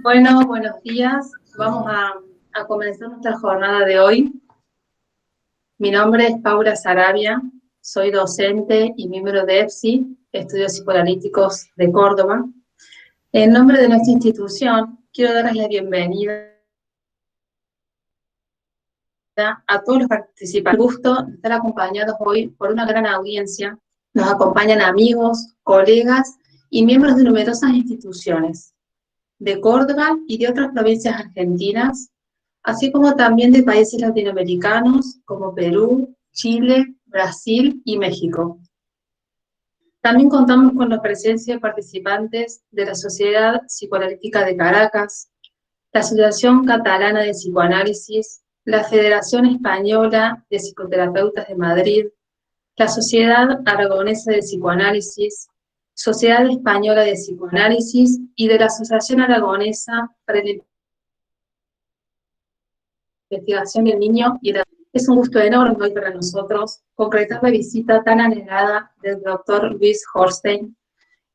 Bueno, buenos días. Vamos a comenzar nuestra jornada de hoy. Mi nombre es Paula Sarabia, soy docente y miembro de EPSI, Estudios Psicoanalíticos de Córdoba. En nombre de nuestra institución, quiero darles la bienvenida a todos los participantes. Un gusto de estar acompañados hoy por una gran audiencia. Nos acompañan amigos, colegas y miembros de numerosas instituciones de Córdoba y de otras provincias argentinas, así como también de países latinoamericanos como Perú, Chile, Brasil y México. También contamos con la presencia de participantes de la Sociedad Psicoanalítica de Caracas, la Asociación Catalana de Psicoanálisis, la Federación Española de Psicoterapeutas de Madrid, la Sociedad Aragonesa de Psicoanálisis, Sociedad Española de Psicoanálisis y de la Asociación Aragonesa para la Investigación del Niño y la... Es un gusto enorme hoy para nosotros concretar la visita tan anhelada del doctor Luis Horstein,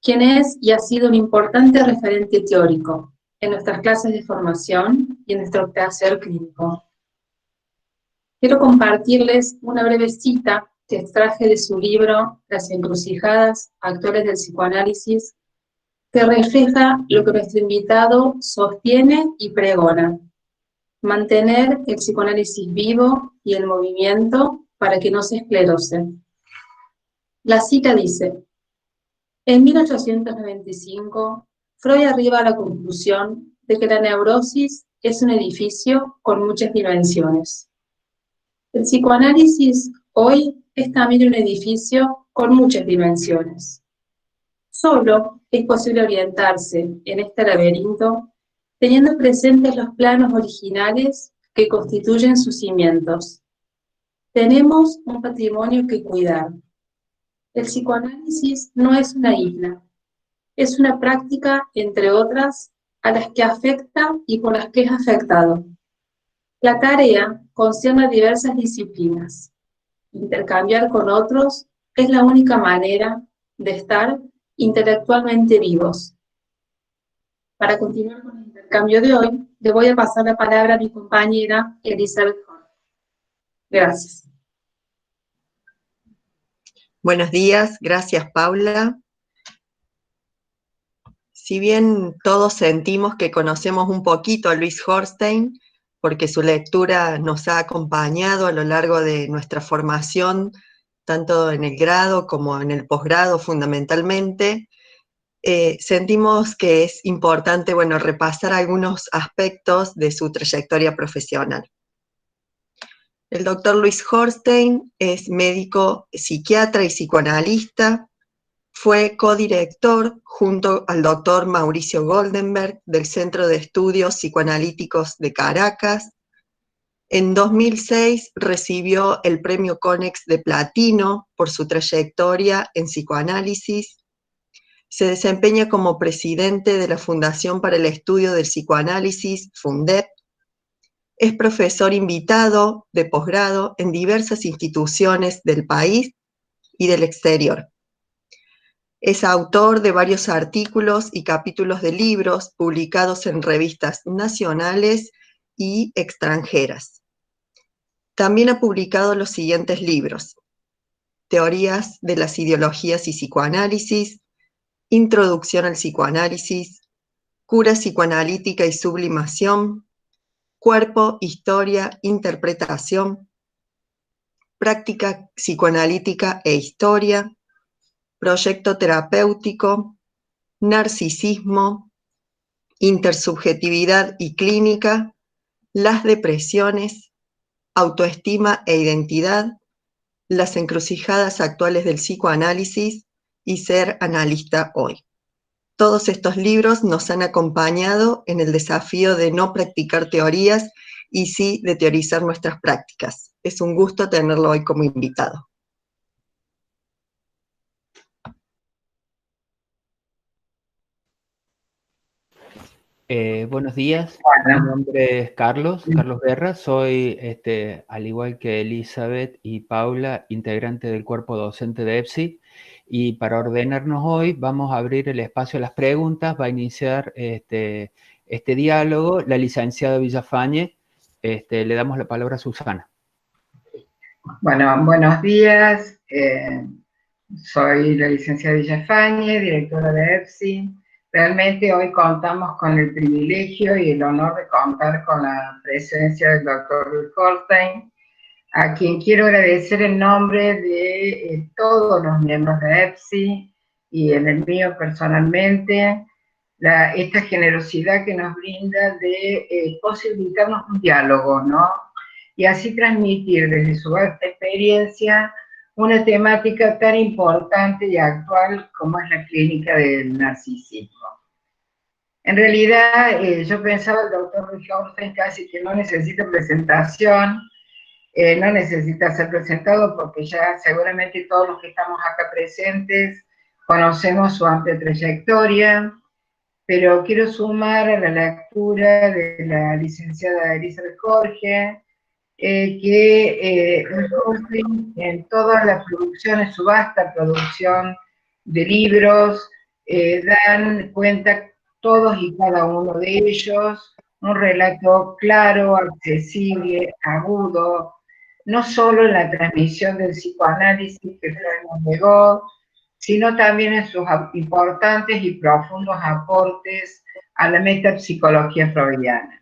quien es y ha sido un importante referente teórico en nuestras clases de formación y en nuestro quehacer clínico. Quiero compartirles una breve cita que extraje de su libro Las encrucijadas actuales del psicoanálisis, que refleja lo que nuestro invitado sostiene y pregona: mantener el psicoanálisis vivo y el movimiento para que no se esclerose. La cita dice: en 1895, Freud arriba a la conclusión de que la neurosis es un edificio con muchas dimensiones. El psicoanálisis hoy es también un edificio con muchas dimensiones. Solo es posible orientarse en este laberinto teniendo presentes los planos originales que constituyen sus cimientos. Tenemos un patrimonio que cuidar. El psicoanálisis no es una isla, es una práctica, entre otras, a las que afecta y por las que es afectado. La tarea concierne a diversas disciplinas. Intercambiar con otros es la única manera de estar intelectualmente vivos. Para continuar con el intercambio de hoy, le voy a pasar la palabra a mi compañera Elizabeth Horn. Gracias. Buenos días, gracias Paula. Si bien todos sentimos que conocemos un poquito a Luis Horstein, porque su lectura nos ha acompañado a lo largo de nuestra formación, tanto en el grado como en el posgrado fundamentalmente, sentimos que es importante, repasar algunos aspectos de su trayectoria profesional. El doctor Luis Horstein es médico, psiquiatra y psicoanalista. Fue codirector junto al doctor Mauricio Goldenberg del Centro de Estudios Psicoanalíticos de Caracas. En 2006 recibió el premio Konex de Platino por su trayectoria en psicoanálisis. Se desempeña como presidente de la Fundación para el Estudio del Psicoanálisis, FUNDEP. Es profesor invitado de posgrado en diversas instituciones del país y del exterior. Es autor de varios artículos y capítulos de libros publicados en revistas nacionales y extranjeras. También ha publicado los siguientes libros: Teorías de las ideologías y psicoanálisis, Introducción al psicoanálisis, Cura psicoanalítica y sublimación, Cuerpo, historia, interpretación, Práctica psicoanalítica e historia, Proyecto terapéutico, Narcisismo, Intersubjetividad y clínica, Las depresiones, Autoestima e identidad, Las encrucijadas actuales del psicoanálisis y Ser analista hoy. Todos estos libros nos han acompañado en el desafío de no practicar teorías y sí de teorizar nuestras prácticas. Es un gusto tenerlo hoy como invitado. Buenos días, mi nombre es Carlos Guerra, soy, al igual que Elizabeth y Paula, integrante del cuerpo docente de EPSI, Y para ordenarnos hoy, vamos a abrir el espacio a las preguntas. Va a iniciar este diálogo la licenciada Villafañe. Le damos la palabra a Susana. Bueno, buenos días. Soy la licenciada Villafañe, directora de EPSI. Realmente hoy contamos con el privilegio y el honor de contar con la presencia del doctor Luis Holstein, a quien quiero agradecer en nombre de todos los miembros de EPSI y en el mío personalmente, esta generosidad que nos brinda de posibilitarnos un diálogo, ¿no? Y así transmitir desde su vasta experiencia una temática tan importante y actual como es la clínica del narcisismo. En realidad, yo pensaba el doctor Luis Holstein casi que no necesita presentación, no necesita ser presentado porque ya seguramente todos los que estamos acá presentes conocemos su amplia trayectoria, pero quiero sumar a la lectura de la licenciada Elizabeth Jorge, que en todas las producciones, su vasta producción de libros, dan cuenta todos y cada uno de ellos, un relato claro, accesible, agudo, no solo en la transmisión del psicoanálisis que Freud nos legó, sino también en sus importantes y profundos aportes a la metapsicología freudiana.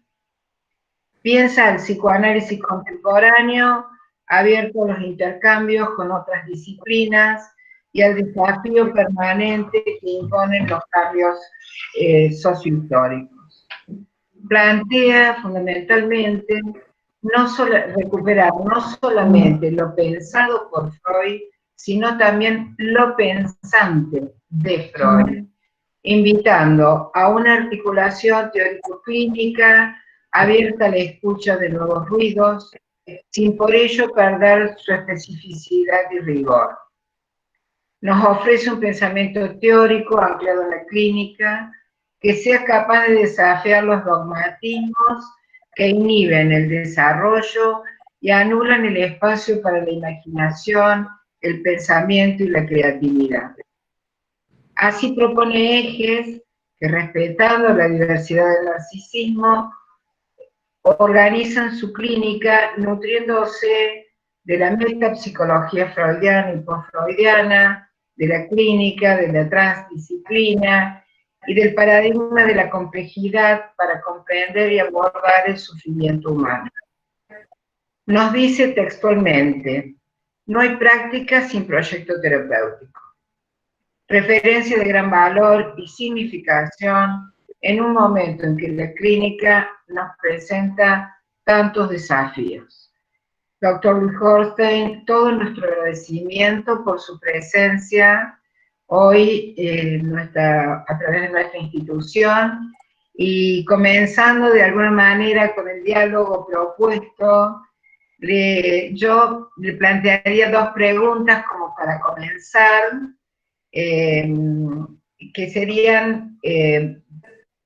Piensa el psicoanálisis contemporáneo, abierto a los intercambios con otras disciplinas y al desafío permanente que imponen los cambios sociohistóricos. Plantea fundamentalmente recuperar no solamente lo pensado por Freud, sino también lo pensante de Freud, invitando a una articulación teórico-clínica abierta a la escucha de nuevos ruidos, sin por ello perder su especificidad y rigor. Nos ofrece un pensamiento teórico anclado en la clínica, que sea capaz de desafiar los dogmatismos que inhiben el desarrollo y anulan el espacio para la imaginación, el pensamiento y la creatividad. Así propone ejes que, respetando la diversidad del narcisismo, organizan su clínica nutriéndose de la metapsicología freudiana y post-freudiana, de la clínica, de la transdisciplina y del paradigma de la complejidad para comprender y abordar el sufrimiento humano. Nos dice textualmente: no hay práctica sin proyecto terapéutico. Referencia de gran valor y significación en un momento en que la clínica nos presenta tantos desafíos. Doctor Luis Holstein, todo nuestro agradecimiento por su presencia hoy a través de nuestra institución, y comenzando de alguna manera con el diálogo propuesto, yo le plantearía dos preguntas como para comenzar, que serían,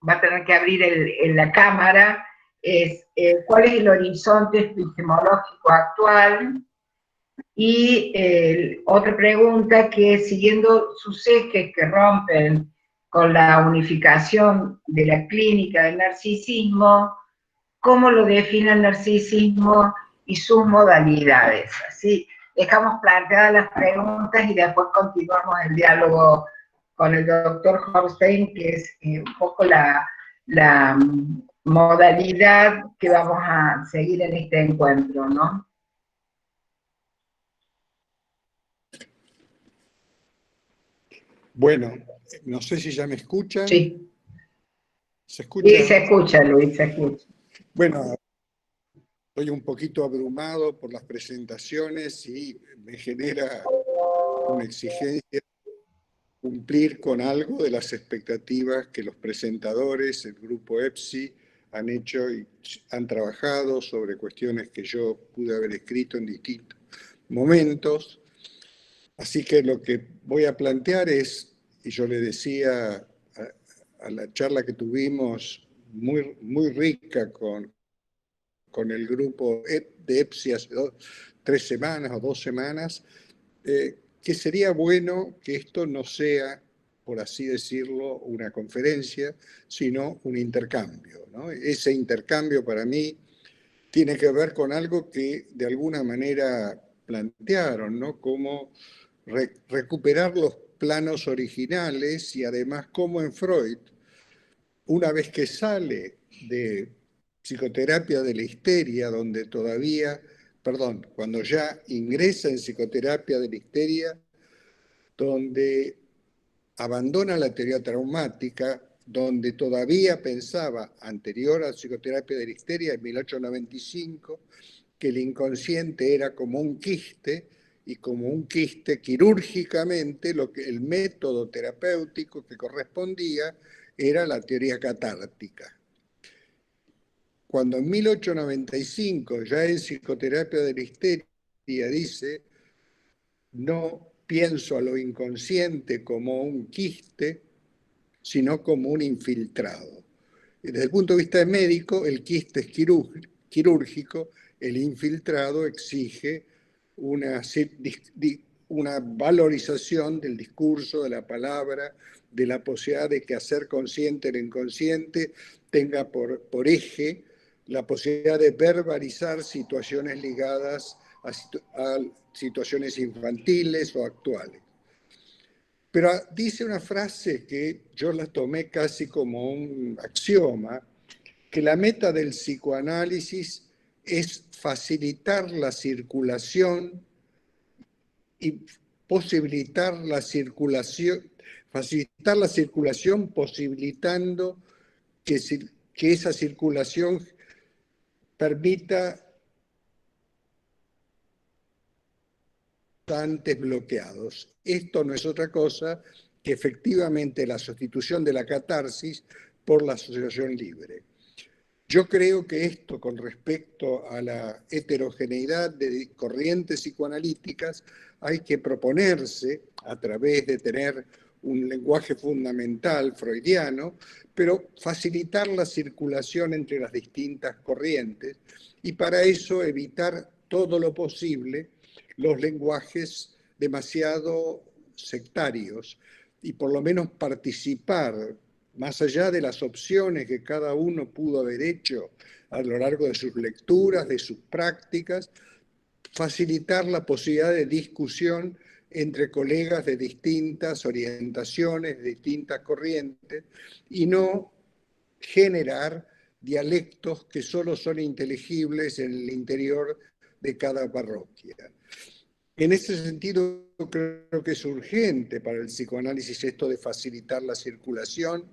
va a tener que abrir la cámara, cuál es el horizonte epistemológico actual, y otra pregunta que, siguiendo sus ejes que rompen con la unificación de la clínica del narcisismo, ¿cómo lo define el narcisismo y sus modalidades? Así dejamos planteadas las preguntas y después continuamos el diálogo con el doctor Holstein, que es un poco la modalidad que vamos a seguir en este encuentro, ¿no? Bueno, no sé si ya me escuchan. Sí. ¿Se escucha? Sí, se escucha, Luis, se escucha. Bueno, estoy un poquito abrumado por las presentaciones y me genera una exigencia cumplir con algo de las expectativas que los presentadores, el grupo EPSI, han hecho y han trabajado sobre cuestiones que yo pude haber escrito en distintos momentos. Así que lo que voy a plantear es, y yo le decía a la charla que tuvimos, muy rica con el grupo de EPSI hace 3 semanas o 2 semanas, que sería bueno que esto no sea, por así decirlo, una conferencia, sino un intercambio, ¿no? Ese intercambio para mí tiene que ver con algo que de alguna manera plantearon, ¿no? Como recuperar los planos originales y además como en Freud, una vez que sale de psicoterapia de la histeria, donde todavía, perdón, cuando ya ingresa en psicoterapia de la histeria, donde abandona la teoría traumática, donde todavía pensaba, anterior a la psicoterapia de la histeria, en 1895, que el inconsciente era como un quiste, y como un quiste quirúrgicamente, el método terapéutico que correspondía era la teoría catártica. Cuando en 1895, ya en psicoterapia de la histeria, dice, no pienso a lo inconsciente como un quiste, sino como un infiltrado. Desde el punto de vista médico, el quiste es quirúrgico, el infiltrado exige una valorización del discurso, de la palabra, de la posibilidad de que hacer consciente el inconsciente tenga por eje la posibilidad de verbalizar situaciones ligadas a situaciones infantiles o actuales. Pero dice una frase que yo la tomé casi como un axioma, que la meta del psicoanálisis es facilitar la circulación y facilitar la circulación posibilitando que esa circulación permita antes bloqueados. Esto no es otra cosa que efectivamente la sustitución de la catarsis por la asociación libre. Yo creo que esto, con respecto a la heterogeneidad de corrientes psicoanalíticas, hay que proponerse a través de tener un lenguaje fundamental freudiano, pero facilitar la circulación entre las distintas corrientes y para eso evitar todo lo posible los lenguajes demasiado sectarios y por lo menos participar, más allá de las opciones que cada uno pudo haber hecho a lo largo de sus lecturas, de sus prácticas, facilitar la posibilidad de discusión entre colegas de distintas orientaciones, de distintas corrientes, y no generar dialectos que solo son inteligibles en el interior de cada parroquia. En ese sentido, creo que es urgente para el psicoanálisis esto de facilitar la circulación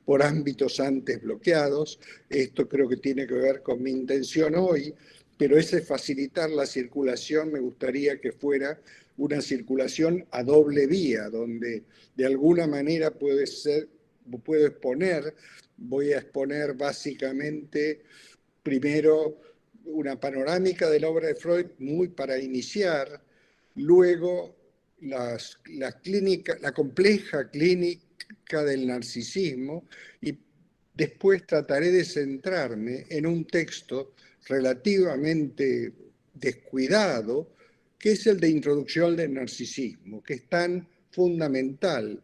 por ámbitos antes bloqueados. Esto creo que tiene que ver con mi intención hoy, pero ese facilitar la circulación me gustaría que fuera una circulación a doble vía, donde de alguna manera puedo exponer, voy a exponer básicamente primero una panorámica de la obra de Freud muy para iniciar, luego la compleja clínica del narcisismo y después trataré de centrarme en un texto relativamente descuidado, que es el de Introducción del narcisismo, que es tan fundamental.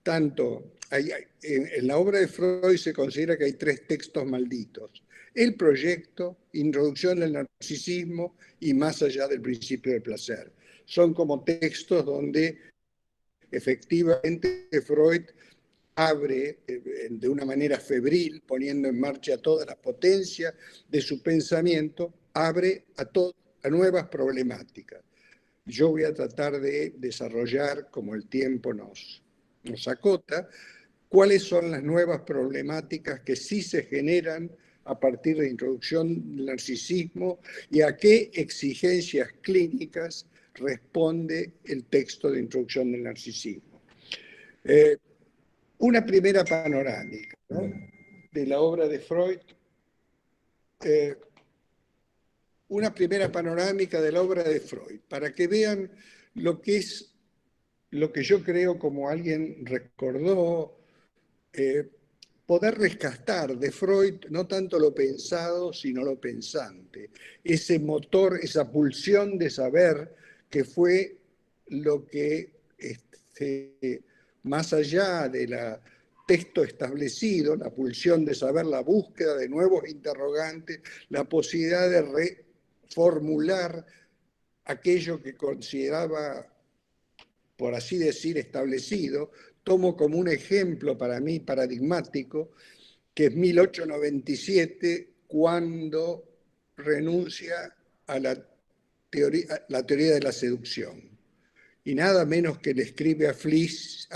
Tanto en la obra de Freud se considera que hay 3 textos malditos: el proyecto, Introducción del narcisismo y Más allá del principio del placer. Son como textos donde efectivamente Freud abre de una manera febril, poniendo en marcha toda la potencia de su pensamiento, abre a nuevas problemáticas. Yo voy a tratar de desarrollar, como el tiempo nos acota, cuáles son las nuevas problemáticas que sí se generan a partir de la introducción del narcisismo y a qué exigencias clínicas responde el texto de introducción del narcisismo. Una primera panorámica, ¿no?, de la obra de Freud. Una primera panorámica de la obra de Freud, para que vean lo que yo creo, como alguien recordó, poder rescatar de Freud no tanto lo pensado, sino lo pensante. Ese motor, esa pulsión de saber que fue lo que, más allá del texto establecido, la pulsión de saber, la búsqueda de nuevos interrogantes, la posibilidad de reformular aquello que consideraba, por así decir, establecido, tomo como un ejemplo para mí paradigmático, que es 1897, cuando renuncia a la teoría de la seducción. Y nada menos que le escribe a Fliss,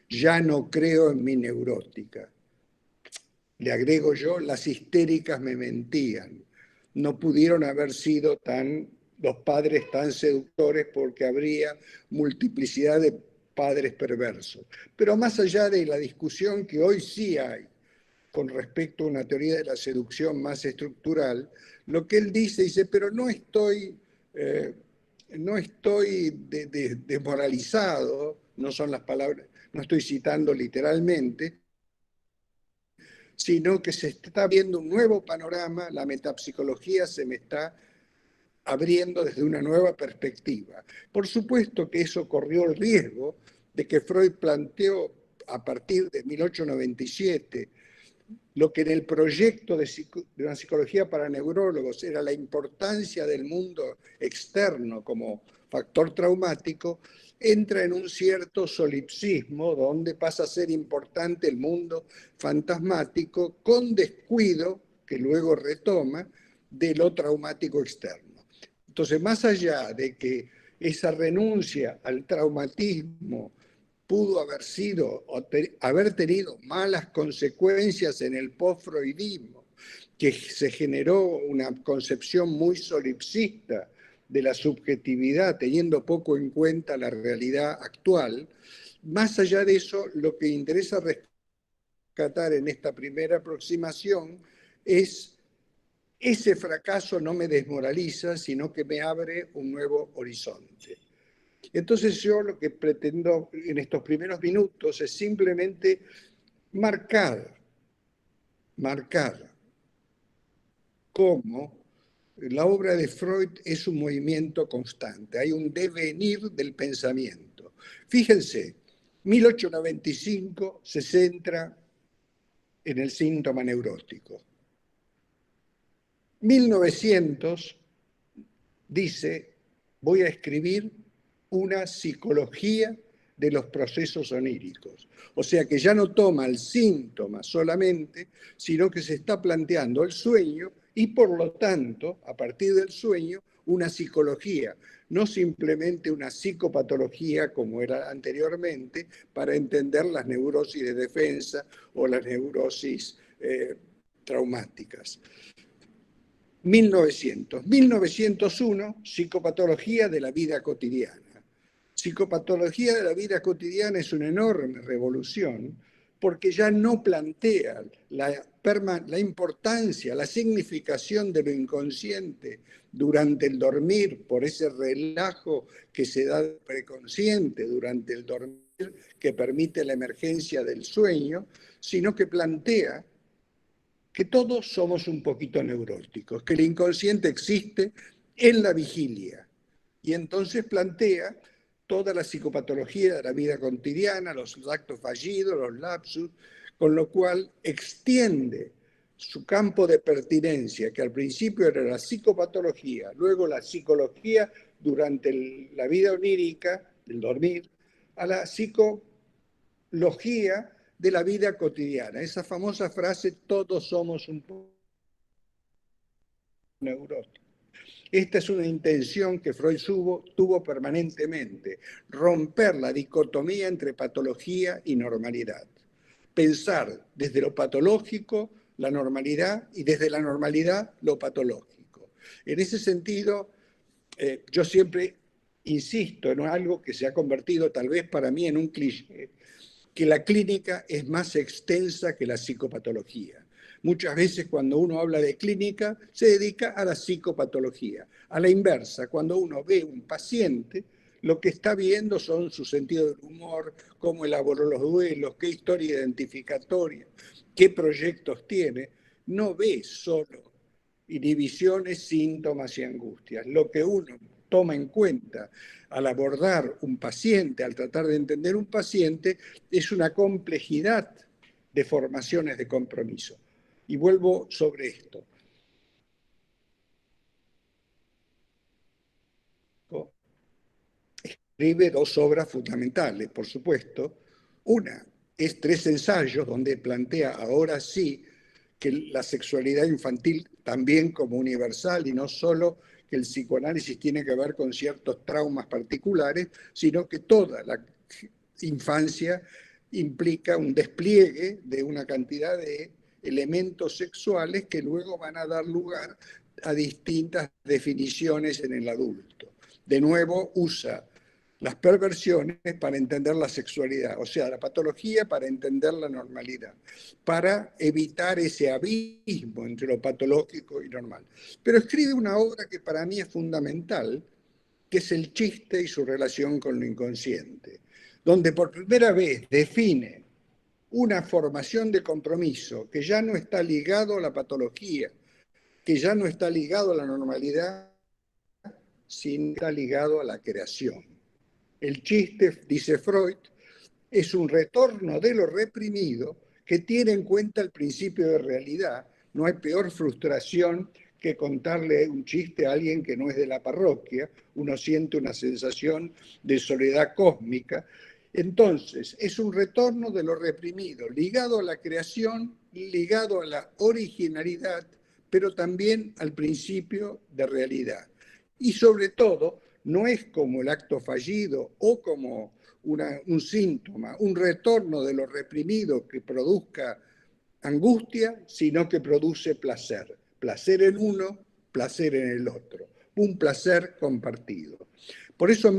ya no creo en mi neurótica. Le agrego yo, las histéricas me mentían. No pudieron haber sido los padres tan seductores porque habría multiplicidad de padres perversos. Pero más allá de la discusión que hoy sí hay con respecto a una teoría de la seducción más estructural, lo que él dice, pero no estoy desmoralizado, no son las palabras, no estoy citando literalmente, sino que se está viendo un nuevo panorama, la metapsicología se me está abriendo desde una nueva perspectiva. Por supuesto que eso corrió el riesgo de que Freud planteó a partir de 1897 lo que en el proyecto de una psicología para neurólogos era la importancia del mundo externo como factor traumático, entra en un cierto solipsismo donde pasa a ser importante el mundo fantasmático con descuido, que luego retoma, de lo traumático externo. Entonces, más allá de que esa renuncia al traumatismo pudo haber tenido malas consecuencias en el post-freudismo, que se generó una concepción muy solipsista de la subjetividad, teniendo poco en cuenta la realidad actual. Más allá de eso, lo que interesa rescatar en esta primera aproximación es ese fracaso no me desmoraliza, sino que me abre un nuevo horizonte. Entonces yo lo que pretendo en estos primeros minutos es simplemente marcar cómo la obra de Freud es un movimiento constante, hay un devenir del pensamiento. Fíjense, 1895 se centra en el síntoma neurótico. 1900 dice, voy a escribir una psicología de los procesos oníricos. O sea que ya no toma el síntoma solamente, sino que se está planteando el sueño y por lo tanto, a partir del sueño, una psicología, no simplemente una psicopatología como era anteriormente, para entender las neurosis de defensa o las neurosis traumáticas. 1901, psicopatología de la vida cotidiana. Psicopatología de la vida cotidiana es una enorme revolución porque ya no plantea la importancia, la significación de lo inconsciente durante el dormir, por ese relajo que se da preconsciente durante el dormir, que permite la emergencia del sueño, sino que plantea que todos somos un poquito neuróticos, que el inconsciente existe en la vigilia. Y entonces plantea toda la psicopatología de la vida cotidiana, los actos fallidos, los lapsus, con lo cual extiende su campo de pertinencia, que al principio era la psicopatología, luego la psicología durante la vida onírica, el dormir, a la psicología de la vida cotidiana. Esa famosa frase, todos somos un poco neuróticos. Esta es una intención que Freud tuvo permanentemente, romper la dicotomía entre patología y normalidad. Pensar desde lo patológico la normalidad y desde la normalidad lo patológico. En ese sentido, yo siempre insisto en algo que se ha convertido tal vez para mí en un cliché, que la clínica es más extensa que la psicopatología. Muchas veces cuando uno habla de clínica se dedica a la psicopatología. A la inversa, cuando uno ve un paciente, lo que está viendo son su sentido del humor, cómo elaboró los duelos, qué historia identificatoria, qué proyectos tiene. No ve solo inhibiciones, síntomas y angustias. Lo que uno toma en cuenta al abordar un paciente, al tratar de entender un paciente, es una complejidad de formaciones de compromiso. Y vuelvo sobre esto. Escribe 2 obras fundamentales, por supuesto. Una es 3 ensayos donde plantea ahora sí que la sexualidad infantil también como universal y no solo que el psicoanálisis tiene que ver con ciertos traumas particulares, sino que toda la infancia implica un despliegue de una cantidad de elementos sexuales que luego van a dar lugar a distintas definiciones en el adulto. De nuevo, usa las perversiones para entender la sexualidad, o sea, la patología para entender la normalidad, para evitar ese abismo entre lo patológico y normal. Pero escribe una obra que para mí es fundamental, que es el chiste y su relación con lo inconsciente, donde por primera vez define una formación de compromiso que ya no está ligado a la patología, que ya no está ligado a la normalidad, sino está ligado a la creación. El chiste, dice Freud, es un retorno de lo reprimido que tiene en cuenta el principio de realidad. No hay peor frustración que contarle un chiste a alguien que no es de la parroquia. Uno siente una sensación de soledad cósmica. Entonces, es un retorno de lo reprimido, ligado a la creación, ligado a la originalidad, pero también al principio de realidad. Y sobre todo, no es como el acto fallido o como un síntoma, un retorno de lo reprimido que produzca angustia, sino que produce placer. Placer en uno, placer en el otro. Un placer compartido. Por eso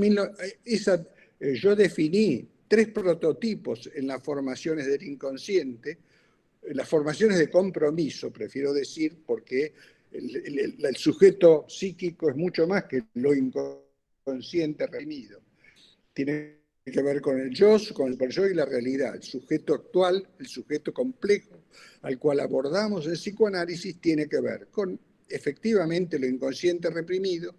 yo definí 3 prototipos en las formaciones del inconsciente, las formaciones de compromiso, prefiero decir, porque el sujeto psíquico es mucho más que lo inconsciente reprimido. Tiene que ver con el yo, con el superyo y la realidad. El sujeto actual, el sujeto complejo al cual abordamos el psicoanálisis tiene que ver con efectivamente lo inconsciente reprimido,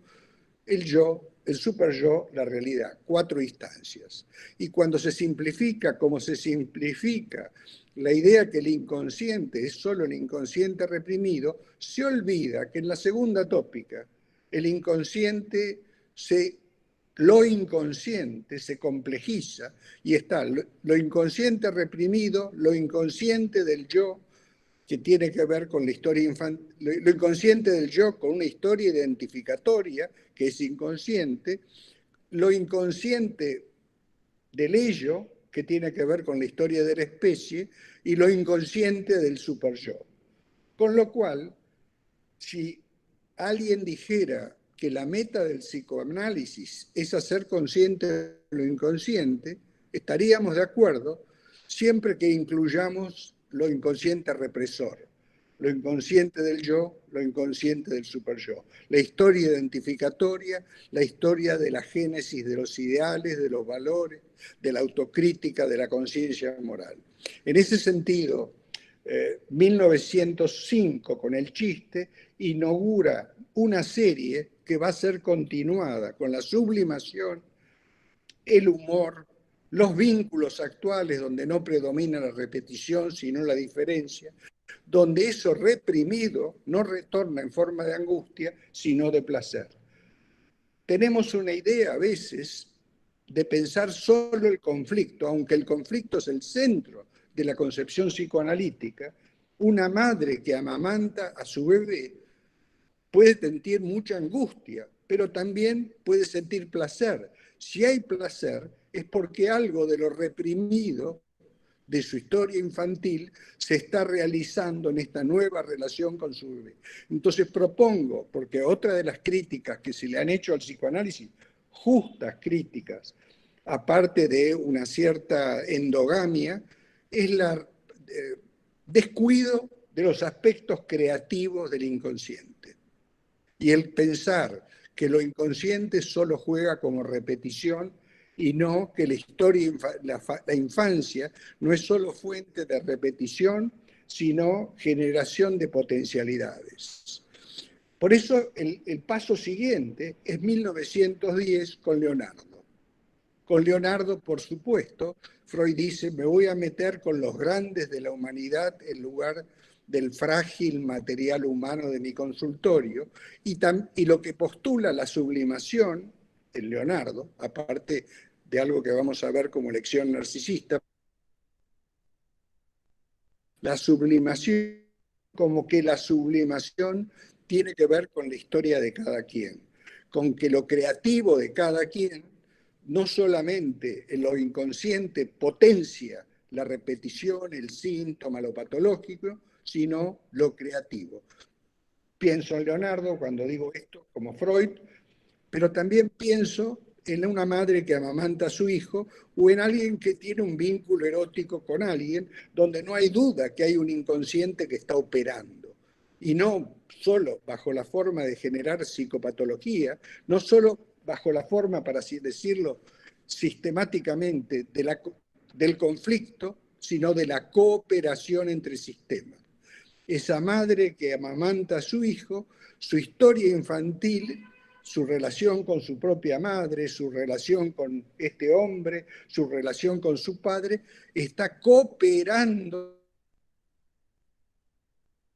el yo, el superyo, la realidad. 4 instancias. Y cuando se simplifica, como se simplifica la idea que el inconsciente es solo el inconsciente reprimido, se olvida que en la segunda tópica el inconsciente lo inconsciente se complejiza y está lo inconsciente reprimido, lo inconsciente del yo, que tiene que ver con la historia infantil, lo inconsciente del yo con una historia identificatoria que es inconsciente, lo inconsciente del ello, que tiene que ver con la historia de la especie, y lo inconsciente del superyo. Con lo cual, si alguien dijera que la meta del psicoanálisis es hacer consciente lo inconsciente, estaríamos de acuerdo siempre que incluyamos lo inconsciente represor, lo inconsciente del yo, lo inconsciente del superyo, la historia identificatoria, la historia de la génesis de los ideales, de los valores, de la autocrítica, de la conciencia moral. En ese sentido, 1905, con el chiste, inaugura una serie que va a ser continuada con la sublimación, el humor, los vínculos actuales donde no predomina la repetición sino la diferencia, donde eso reprimido no retorna en forma de angustia sino de placer. Tenemos una idea a veces de pensar solo el conflicto, aunque el conflicto es el centro de la concepción psicoanalítica. Una madre que amamanta a su bebé puede sentir mucha angustia, pero también puede sentir placer. Si hay placer, es porque algo de lo reprimido de su historia infantil se está realizando en esta nueva relación con su bebé. Entonces propongo, porque otra de las críticas que se le han hecho al psicoanálisis, justas críticas, aparte de una cierta endogamia, es el descuido de los aspectos creativos del inconsciente. Y el pensar que lo inconsciente solo juega como repetición y no que la historia, la infancia no es solo fuente de repetición, sino generación de potencialidades. Por eso el paso siguiente es 1910 con Leonardo. Con Leonardo, por supuesto, Freud dice, me voy a meter con los grandes de la humanidad en lugar del frágil material humano de mi consultorio, y lo que postula la sublimación, en Leonardo, aparte de algo que vamos a ver como lección narcisista, la sublimación, como que la sublimación tiene que ver con la historia de cada quien, con que lo creativo de cada quien no solamente en lo inconsciente potencia la repetición, el síntoma, lo patológico, sino lo creativo. Pienso en Leonardo cuando digo esto, como Freud, pero también pienso en una madre que amamanta a su hijo o en alguien que tiene un vínculo erótico con alguien donde no hay duda que hay un inconsciente que está operando. Y no solo bajo la forma de generar psicopatología, no solo bajo la forma, para así decirlo, sistemáticamente del conflicto, sino de la cooperación entre sistemas. Esa madre que amamanta a su hijo, su historia infantil, su relación con su propia madre, su relación con este hombre, su relación con su padre, está cooperando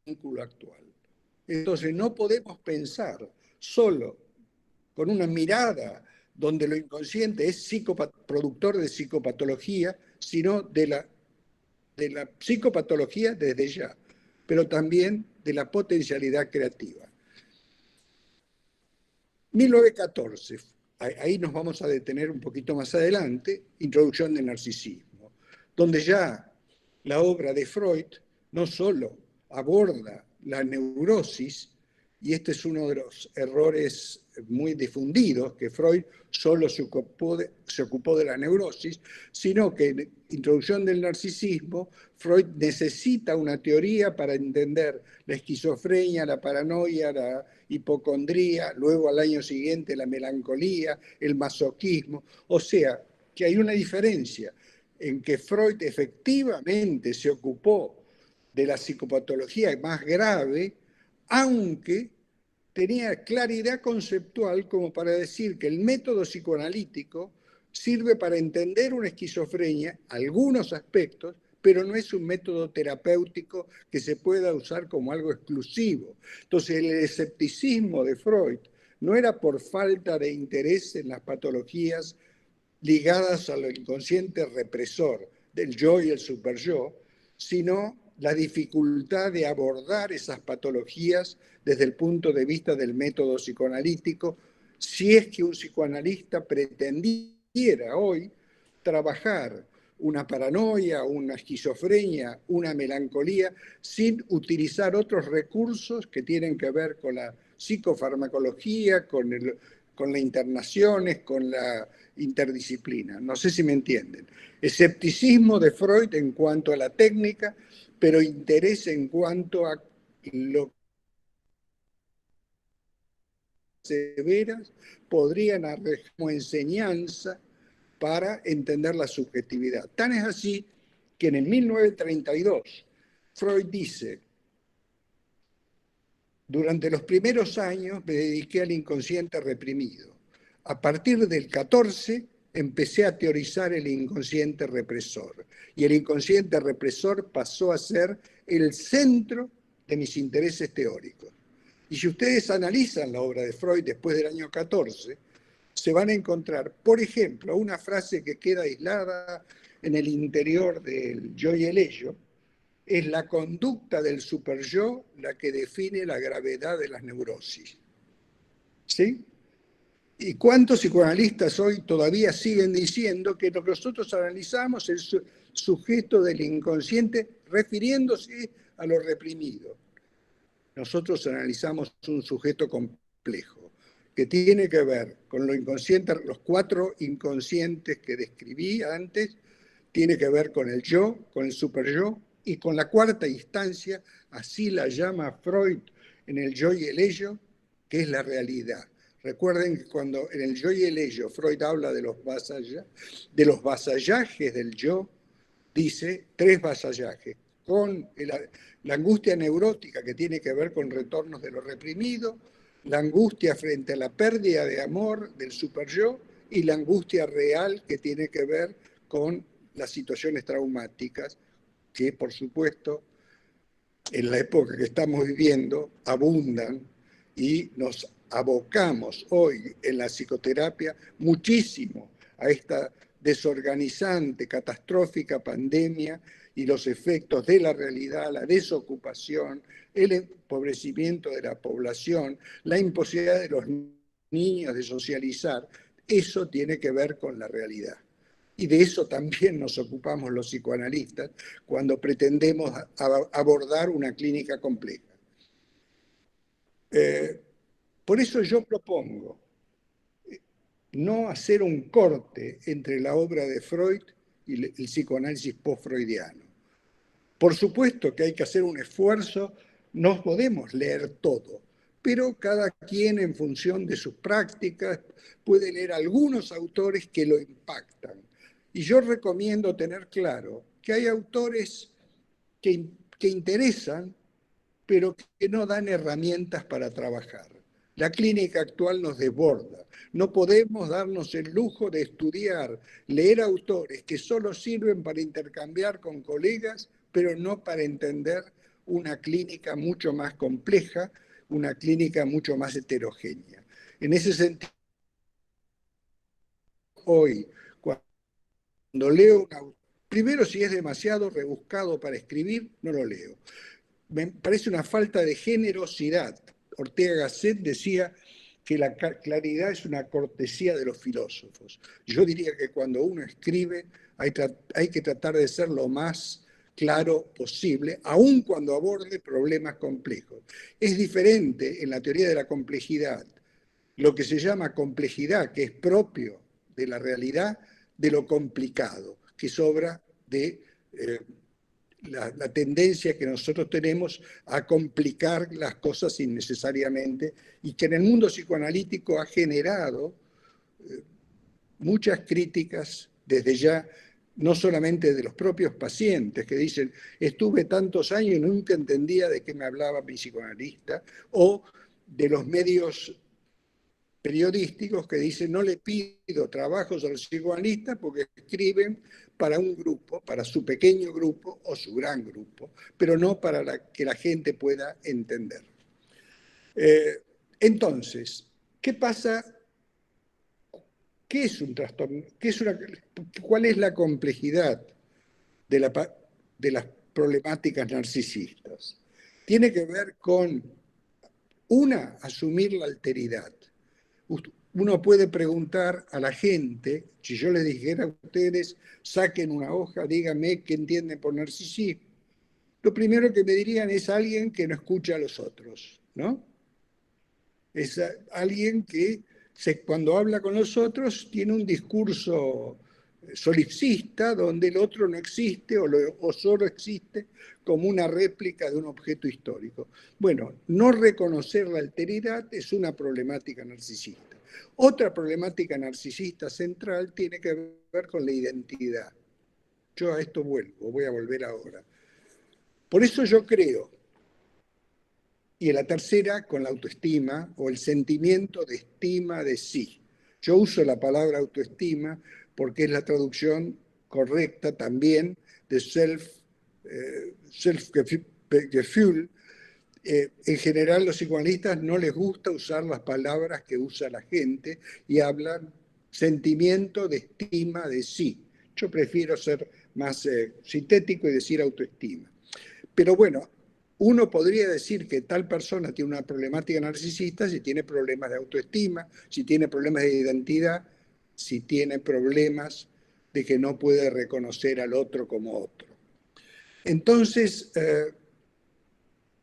con el vínculo actual. Entonces no podemos pensar solo con una mirada donde lo inconsciente es productor de psicopatología, sino de la psicopatología desde ya, pero también de la potencialidad creativa. 1914, ahí nos vamos a detener un poquito más adelante, Introducción del narcisismo, donde ya la obra de Freud no solo aborda la neurosis, y este es uno de los errores muy difundidos, que Freud solo se ocupó de la neurosis, sino que en Introducción del narcisismo, Freud necesita una teoría para entender la esquizofrenia, la paranoia, la hipocondría, luego al año siguiente la melancolía, el masoquismo. O sea, que hay una diferencia en que Freud efectivamente se ocupó de la psicopatología más grave, aunque tenía claridad conceptual como para decir que el método psicoanalítico sirve para entender una esquizofrenia, algunos aspectos, pero no es un método terapéutico que se pueda usar como algo exclusivo. Entonces, el escepticismo de Freud no era por falta de interés en las patologías ligadas al inconsciente represor del yo y el superyo, sino la dificultad de abordar esas patologías desde el punto de vista del método psicoanalítico, si es que un psicoanalista pretendiera hoy trabajar una paranoia, una esquizofrenia, una melancolía, sin utilizar otros recursos que tienen que ver con la psicofarmacología, con las internaciones, con la interdisciplina. No sé si me entienden. Escepticismo de Freud en cuanto a la técnica, pero interés en cuanto a lo severas podrían arreglar como enseñanza para entender la subjetividad. Tan es así que en el 1932 Freud dice: durante los primeros años me dediqué al inconsciente reprimido. A partir del 14 empecé a teorizar el inconsciente represor. Y el inconsciente represor pasó a ser el centro de mis intereses teóricos. Y si ustedes analizan la obra de Freud después del año 14, se van a encontrar, por ejemplo, una frase que queda aislada en el interior del yo y el ello: es la conducta del superyo la que define la gravedad de las neurosis. ¿Sí? ¿Y cuántos psicoanalistas hoy todavía siguen diciendo que lo que nosotros analizamos es el sujeto del inconsciente refiriéndose a lo reprimido? Nosotros analizamos un sujeto complejo que tiene que ver con lo inconsciente, los 4 inconscientes que describí antes, tiene que ver con el yo, con el superyo, y con la cuarta instancia, así la llama Freud en el yo y el ello, que es la realidad. Recuerden que cuando en el yo y el ello Freud habla de los vasallajes del yo, dice 3 vasallajes: con la angustia neurótica que tiene que ver con retornos de lo reprimido, la angustia frente a la pérdida de amor del superyo y la angustia real que tiene que ver con las situaciones traumáticas que, por supuesto, en la época que estamos viviendo abundan y nos abocamos hoy en la psicoterapia muchísimo a esta desorganizante, catastrófica pandemia y los efectos de la realidad, la desocupación, el empobrecimiento de la población, la imposibilidad de los niños de socializar. Eso tiene que ver con la realidad. Y de eso también nos ocupamos los psicoanalistas cuando pretendemos abordar una clínica compleja. Por eso yo propongo no hacer un corte entre la obra de Freud y el psicoanálisis post-freudiano. Por supuesto que hay que hacer un esfuerzo, no podemos leer todo, pero cada quien en función de sus prácticas puede leer algunos autores que lo impactan. Y yo recomiendo tener claro que hay autores que interesan, pero que no dan herramientas para trabajar. La clínica actual nos desborda. No podemos darnos el lujo de estudiar, leer autores que solo sirven para intercambiar con colegas, pero no para entender una clínica mucho más compleja, una clínica mucho más heterogénea. En ese sentido, hoy, cuando leo un autor, primero si es demasiado rebuscado para escribir, no lo leo. Me parece una falta de generosidad. Ortega Gasset decía que la claridad es una cortesía de los filósofos. Yo diría que cuando uno escribe hay que tratar de ser lo más claro posible, aun cuando aborde problemas complejos. Es diferente en la teoría de la complejidad lo que se llama complejidad, que es propio de la realidad, de lo complicado, que es obra de la tendencia que nosotros tenemos a complicar las cosas innecesariamente y que en el mundo psicoanalítico ha generado muchas críticas desde ya, no solamente de los propios pacientes que dicen, estuve tantos años y nunca entendía de qué me hablaba mi psicoanalista, o de los medios periodísticos que dicen no le pido trabajos a los psicoanalistas porque escriben para un grupo, para su pequeño grupo o su gran grupo, pero no para que la gente pueda entender. Entonces, ¿qué pasa? ¿Qué es un trastorno? ¿Cuál es la complejidad de las problemáticas narcisistas? Tiene que ver con, una, asumir la alteridad. Uno puede preguntar a la gente, si yo les dijera a ustedes, saquen una hoja, díganme qué entienden por narcisismo. Lo primero que me dirían es alguien que no escucha a los otros, ¿no? Es alguien que cuando habla con los otros tiene un discurso solipsista donde el otro no existe o solo existe como una réplica de un objeto histórico. Bueno, no reconocer la alteridad es una problemática narcisista. Otra problemática narcisista central tiene que ver con la identidad. Yo a esto voy a volver ahora. Por eso yo creo, y en la tercera con la autoestima o el sentimiento de estima de sí. Yo uso la palabra autoestima porque es la traducción correcta también de self-gefühl. En general, los psicoanalistas no les gusta usar las palabras que usa la gente y hablan sentimiento de estima de sí. Yo prefiero ser más sintético y decir autoestima. Pero bueno, uno podría decir que tal persona tiene una problemática narcisista si tiene problemas de autoestima, si tiene problemas de identidad, si tiene problemas de que no puede reconocer al otro como otro. Entonces,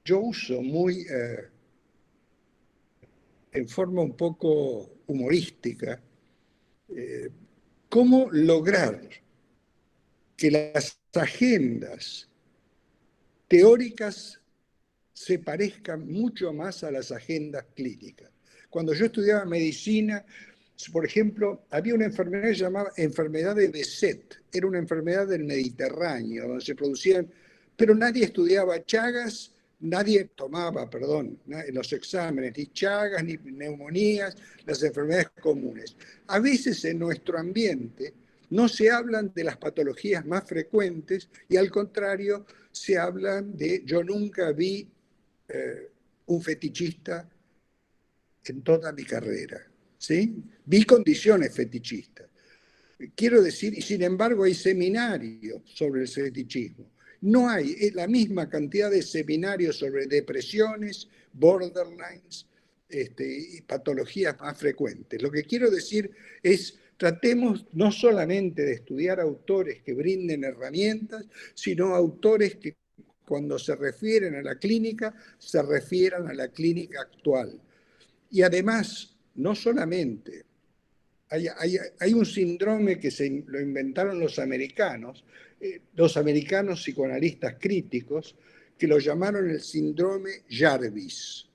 yo uso muy, en forma un poco humorística, cómo lograr que las agendas teóricas se parezcan mucho más a las agendas clínicas. Cuando yo estudiaba medicina, por ejemplo, había una enfermedad que se llamaba enfermedad de Behçet. Era una enfermedad del Mediterráneo, donde se producían pero nadie estudiaba Chagas, nadie tomaba, perdón, en los exámenes, ni Chagas, ni neumonías, las enfermedades comunes. A veces en nuestro ambiente no se hablan de las patologías más frecuentes y al contrario se hablan de, yo nunca vi un fetichista en toda mi carrera, ¿sí? Vi condiciones fetichistas. Quiero decir, y sin embargo hay seminarios sobre el fetichismo. No hay la misma cantidad de seminarios sobre depresiones, borderlines, y patologías más frecuentes. Lo que quiero decir es, tratemos no solamente de estudiar autores que brinden herramientas, sino autores que cuando se refieren a la clínica, se refieran a la clínica actual. Y además, no solamente, hay un síndrome que lo inventaron los americanos psicoanalistas críticos, que lo llamaron el síndrome Jarvis,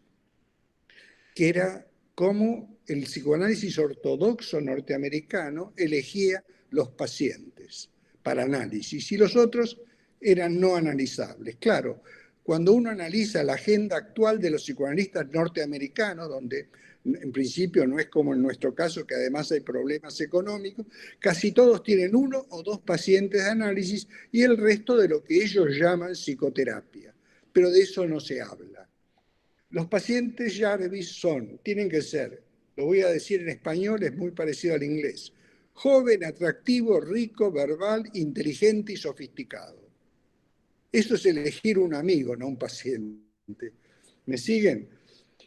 que era cómo el psicoanálisis ortodoxo norteamericano elegía los pacientes para análisis y los otros eran no analizables. Claro, cuando uno analiza la agenda actual de los psicoanalistas norteamericanos, donde en principio no es como en nuestro caso, que además hay problemas económicos, casi todos tienen 1 o 2 pacientes de análisis y el resto de lo que ellos llaman psicoterapia. Pero de eso no se habla. Los pacientes Jarvis tienen que ser, lo voy a decir en español, es muy parecido al inglés, joven, atractivo, rico, verbal, inteligente y sofisticado. Eso es elegir un amigo, no un paciente. ¿Me siguen?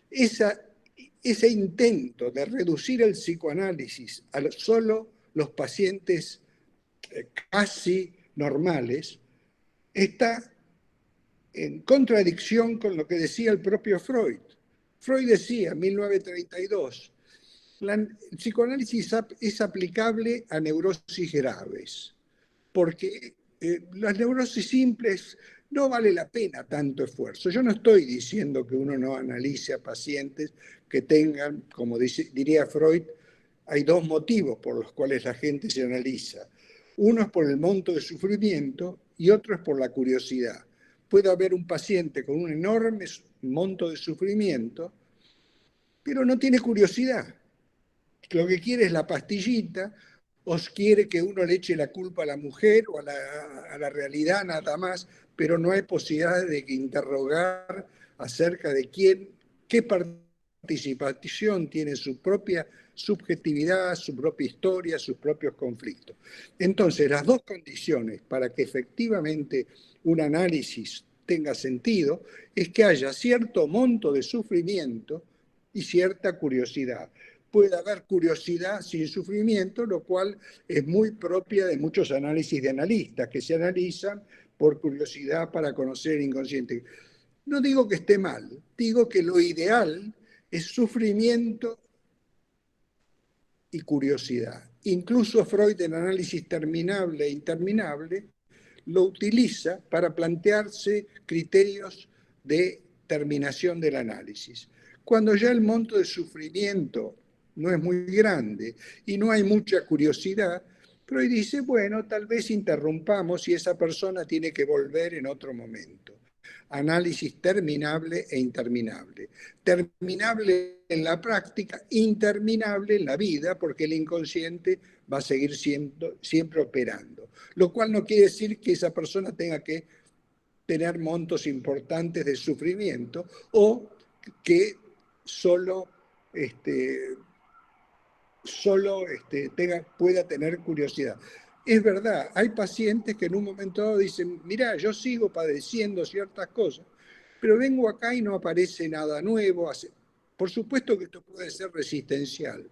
Ese intento de reducir el psicoanálisis a solo los pacientes casi normales está en contradicción con lo que decía el propio Freud. Freud decía en 1932, el psicoanálisis es aplicable a neurosis graves, porque las neurosis simples no vale la pena tanto esfuerzo. Yo no estoy diciendo que uno no analice a pacientes que tengan, como diría Freud, hay 2 motivos por los cuales la gente se analiza. Uno es por el monto de sufrimiento y otro es por la curiosidad. Puede haber un paciente con un enorme monto de sufrimiento, pero no tiene curiosidad. Lo que quiere es la pastillita, o quiere que uno le eche la culpa a la mujer o a la realidad nada más, pero no hay posibilidad de interrogar acerca de qué participación tiene su propia subjetividad, su propia historia, sus propios conflictos. Entonces, las 2 condiciones para que efectivamente un análisis tenga sentido es que haya cierto monto de sufrimiento y cierta curiosidad. Puede haber curiosidad sin sufrimiento, lo cual es muy propia de muchos análisis de analistas, que se analizan por curiosidad para conocer el inconsciente. No digo que esté mal, digo que lo ideal es sufrimiento y curiosidad. Incluso Freud en análisis terminable e interminable lo utiliza para plantearse criterios de terminación del análisis. Cuando ya el monto de sufrimiento no es muy grande y no hay mucha curiosidad, Freud dice, bueno, tal vez interrumpamos y esa persona tiene que volver en otro momento. Análisis terminable e interminable. Terminable en la práctica, interminable en la vida, porque el inconsciente va a seguir siempre operando. Lo cual no quiere decir que esa persona tenga que tener montos importantes de sufrimiento o que solo pueda tener curiosidad. Es verdad, hay pacientes que en un momento dado dicen, mirá, yo sigo padeciendo ciertas cosas, pero vengo acá y no aparece nada nuevo. Por supuesto que esto puede ser resistencial,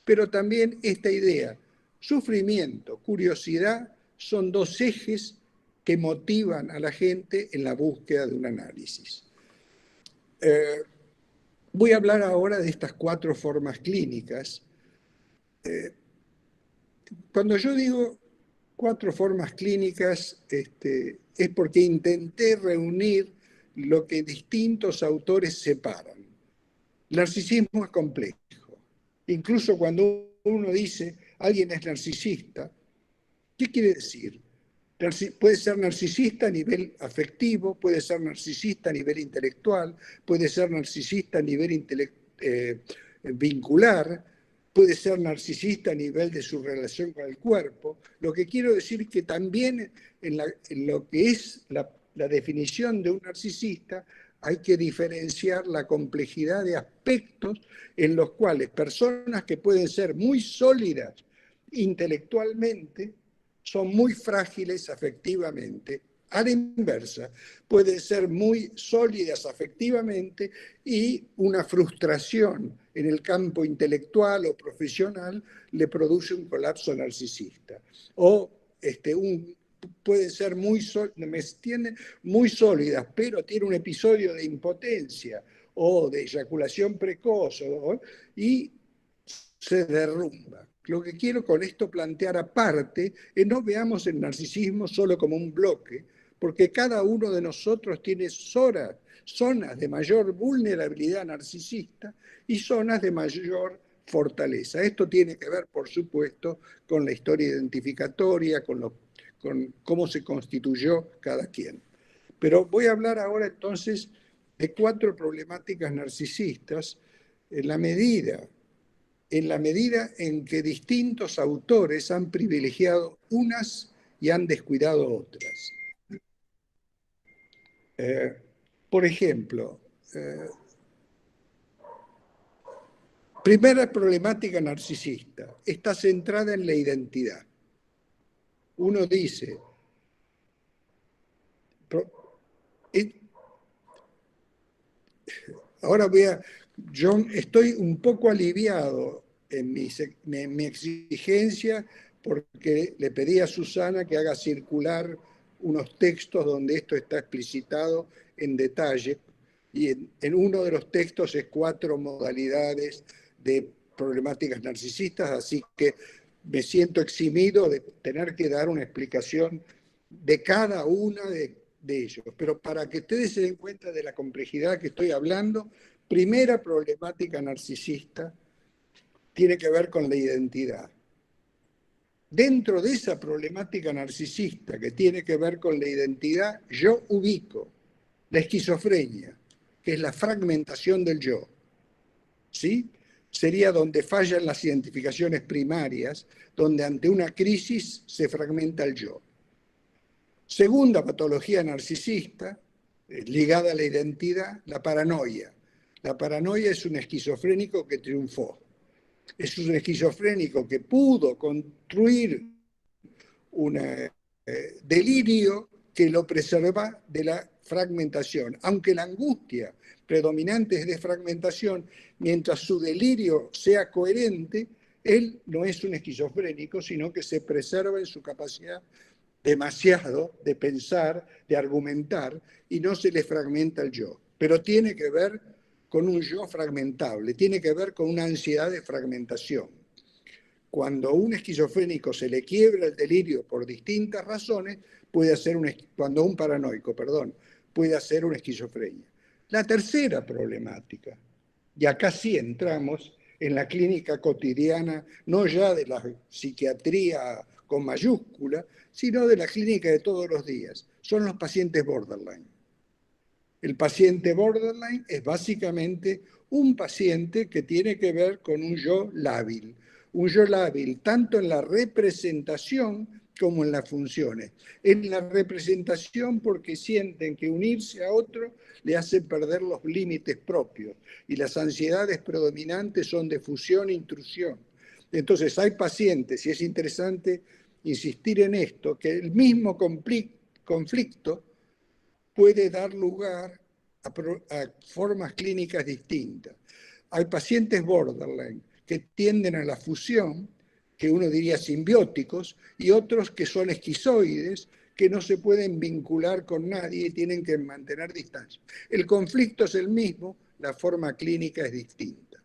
pero también esta idea, sufrimiento, curiosidad, son 2 ejes que motivan a la gente en la búsqueda de un análisis. Voy a hablar ahora de estas 4 formas clínicas. Cuando yo digo 4 formas clínicas, es porque intenté reunir lo que distintos autores separan. El narcisismo es complejo. Incluso cuando uno dice alguien es narcisista, ¿qué quiere decir? Puede ser narcisista a nivel afectivo, puede ser narcisista a nivel intelectual, puede ser narcisista a nivel vincular, puede ser narcisista a nivel de su relación con el cuerpo. Lo que quiero decir es que también en lo que es la definición de un narcisista hay que diferenciar la complejidad de aspectos en los cuales personas que pueden ser muy sólidas intelectualmente son muy frágiles afectivamente. A la inversa, pueden ser muy sólidas afectivamente y una frustración en el campo intelectual o profesional le produce un colapso narcisista. O pueden ser muy sólidas, pero tiene un episodio de impotencia o de eyaculación precoz y se derrumba. Lo que quiero con esto plantear aparte es no veamos el narcisismo solo como un bloque, porque cada uno de nosotros tiene zonas de mayor vulnerabilidad narcisista y zonas de mayor fortaleza. Esto tiene que ver, por supuesto, con la historia identificatoria, con cómo se constituyó cada quien. Pero voy a hablar ahora entonces de 4 problemáticas narcisistas en la medida en que distintos autores han privilegiado unas y han descuidado otras. Por ejemplo, primera problemática narcisista, está centrada en la identidad. Uno dice, ahora yo estoy un poco aliviado en mi exigencia porque le pedí a Susana que haga circular unos textos donde esto está explicitado en detalle, y en uno de los textos es 4 modalidades de problemáticas narcisistas, así que me siento eximido de tener que dar una explicación de cada una de ellos. Pero para que ustedes se den cuenta de la complejidad que estoy hablando, primera problemática narcisista tiene que ver con la identidad. Dentro de esa problemática narcisista que tiene que ver con la identidad, yo ubico la esquizofrenia, que es la fragmentación del yo. ¿Sí? Sería donde fallan las identificaciones primarias, donde ante una crisis se fragmenta el yo. Segunda patología narcisista, ligada a la identidad, la paranoia. La paranoia es un esquizofrénico que triunfó. Es un esquizofrénico que pudo construir un delirio que lo preserva de la fragmentación. Aunque la angustia predominante es de fragmentación, mientras su delirio sea coherente, él no es un esquizofrénico, sino que se preserva en su capacidad demasiado de pensar, de argumentar, y no se le fragmenta el yo. Pero tiene que ver con un yo fragmentable, tiene que ver con una ansiedad de fragmentación. Cuando a un esquizofrénico se le quiebra el delirio por distintas razones, cuando un paranoico, puede hacer una esquizofrenia. La tercera problemática, y acá sí entramos en la clínica cotidiana, no ya de la psiquiatría con mayúscula, sino de la clínica de todos los días, son los pacientes borderline. El paciente borderline es básicamente un paciente que tiene que ver con un yo lábil tanto en la representación como en las funciones. En la representación porque sienten que unirse a otro le hace perder los límites propios y las ansiedades predominantes son de fusión e intrusión. Entonces hay pacientes, y es interesante insistir en esto, que el mismo conflicto puede dar lugar a formas clínicas distintas. Hay pacientes borderline que tienden a la fusión, que uno diría simbióticos, y otros que son esquizoides, que no se pueden vincular con nadie y tienen que mantener distancia. El conflicto es el mismo, la forma clínica es distinta.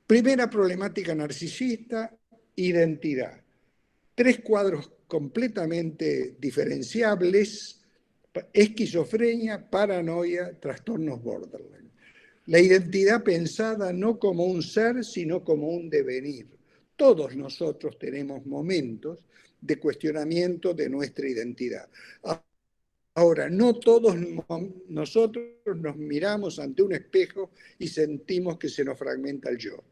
Primera problemática narcisista, identidad. 3 cuadros completamente diferenciables: esquizofrenia, paranoia, trastornos borderline. La identidad pensada no como un ser, sino como un devenir. Todos nosotros tenemos momentos de cuestionamiento de nuestra identidad. Ahora, no todos nosotros nos miramos ante un espejo y sentimos que se nos fragmenta el yo.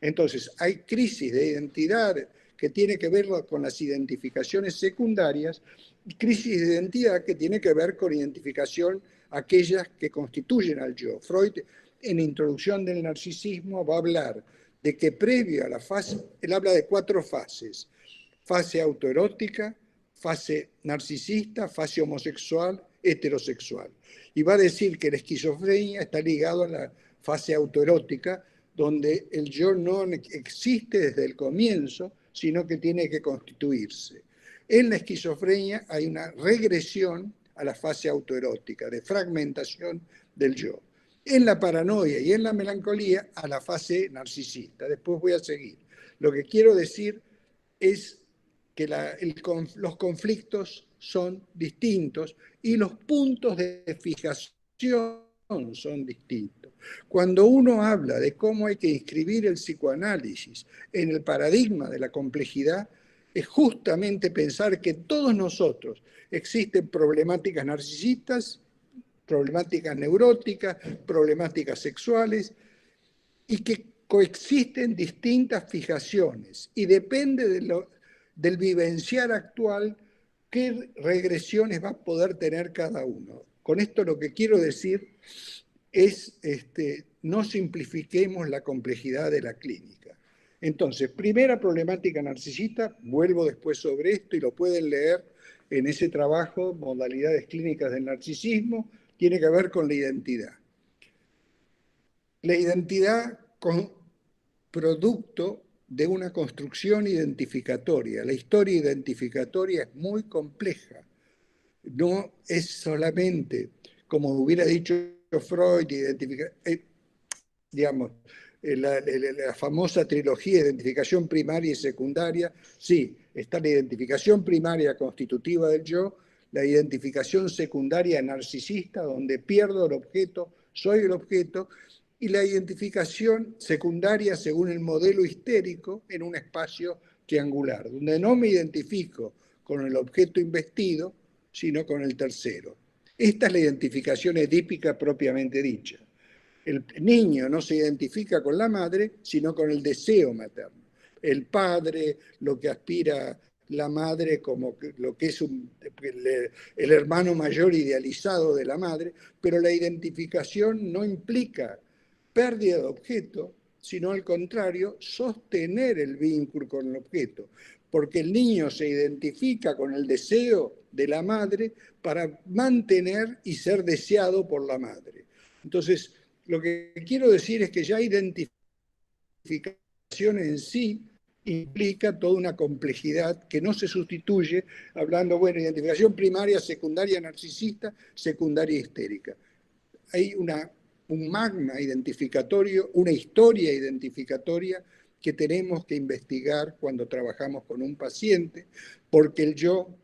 Entonces, hay crisis de identidad que tiene que ver con las identificaciones secundarias, y crisis de identidad que tiene que ver con identificación aquellas que constituyen al yo. Freud, en Introducción del Narcisismo, va a hablar de que previo a la fase, él habla de 4 fases: fase autoerótica, fase narcisista, fase homosexual, heterosexual. Y va a decir que la esquizofrenia está ligada a la fase autoerótica, donde el yo no existe desde el comienzo, sino que tiene que constituirse. En la esquizofrenia hay una regresión a la fase autoerótica, de fragmentación del yo. En la paranoia y en la melancolía, a la fase narcisista. Después voy a seguir. Lo que quiero decir es que los conflictos son distintos y los puntos de fijación son distintos. Cuando uno habla de cómo hay que inscribir el psicoanálisis en el paradigma de la complejidad, es justamente pensar que todos nosotros existen problemáticas narcisistas, problemáticas neuróticas, problemáticas sexuales, y que coexisten distintas fijaciones, y depende del vivenciar actual qué regresiones va a poder tener cada uno. Con esto lo que quiero decir es, no simplifiquemos la complejidad de la clínica. Entonces, primera problemática narcisista, vuelvo después sobre esto y lo pueden leer en ese trabajo, Modalidades Clínicas del Narcisismo, tiene que ver con la identidad. La identidad producto de una construcción identificatoria. La historia identificatoria es muy compleja. No es solamente, como hubiera dicho Freud, la famosa trilogía de identificación primaria y secundaria. Sí, está la identificación primaria constitutiva del yo, la identificación secundaria narcisista, donde pierdo el objeto, soy el objeto, y la identificación secundaria según el modelo histérico en un espacio triangular, donde no me identifico con el objeto investido, sino con el tercero. Esta es la identificación edípica propiamente dicha. El niño no se identifica con la madre, sino con el deseo materno. El padre, lo que aspira la madre como lo que es el hermano mayor idealizado de la madre, pero la identificación no implica pérdida de objeto, sino al contrario, sostener el vínculo con el objeto, porque el niño se identifica con el deseo de la madre para mantener y ser deseado por la madre. Entonces, lo que quiero decir es que ya identificación en sí implica toda una complejidad que no se sustituye hablando, bueno, identificación primaria, secundaria narcisista, secundaria histérica. Hay un magma identificatorio, una historia identificatoria que tenemos que investigar cuando trabajamos con un paciente, porque el yo,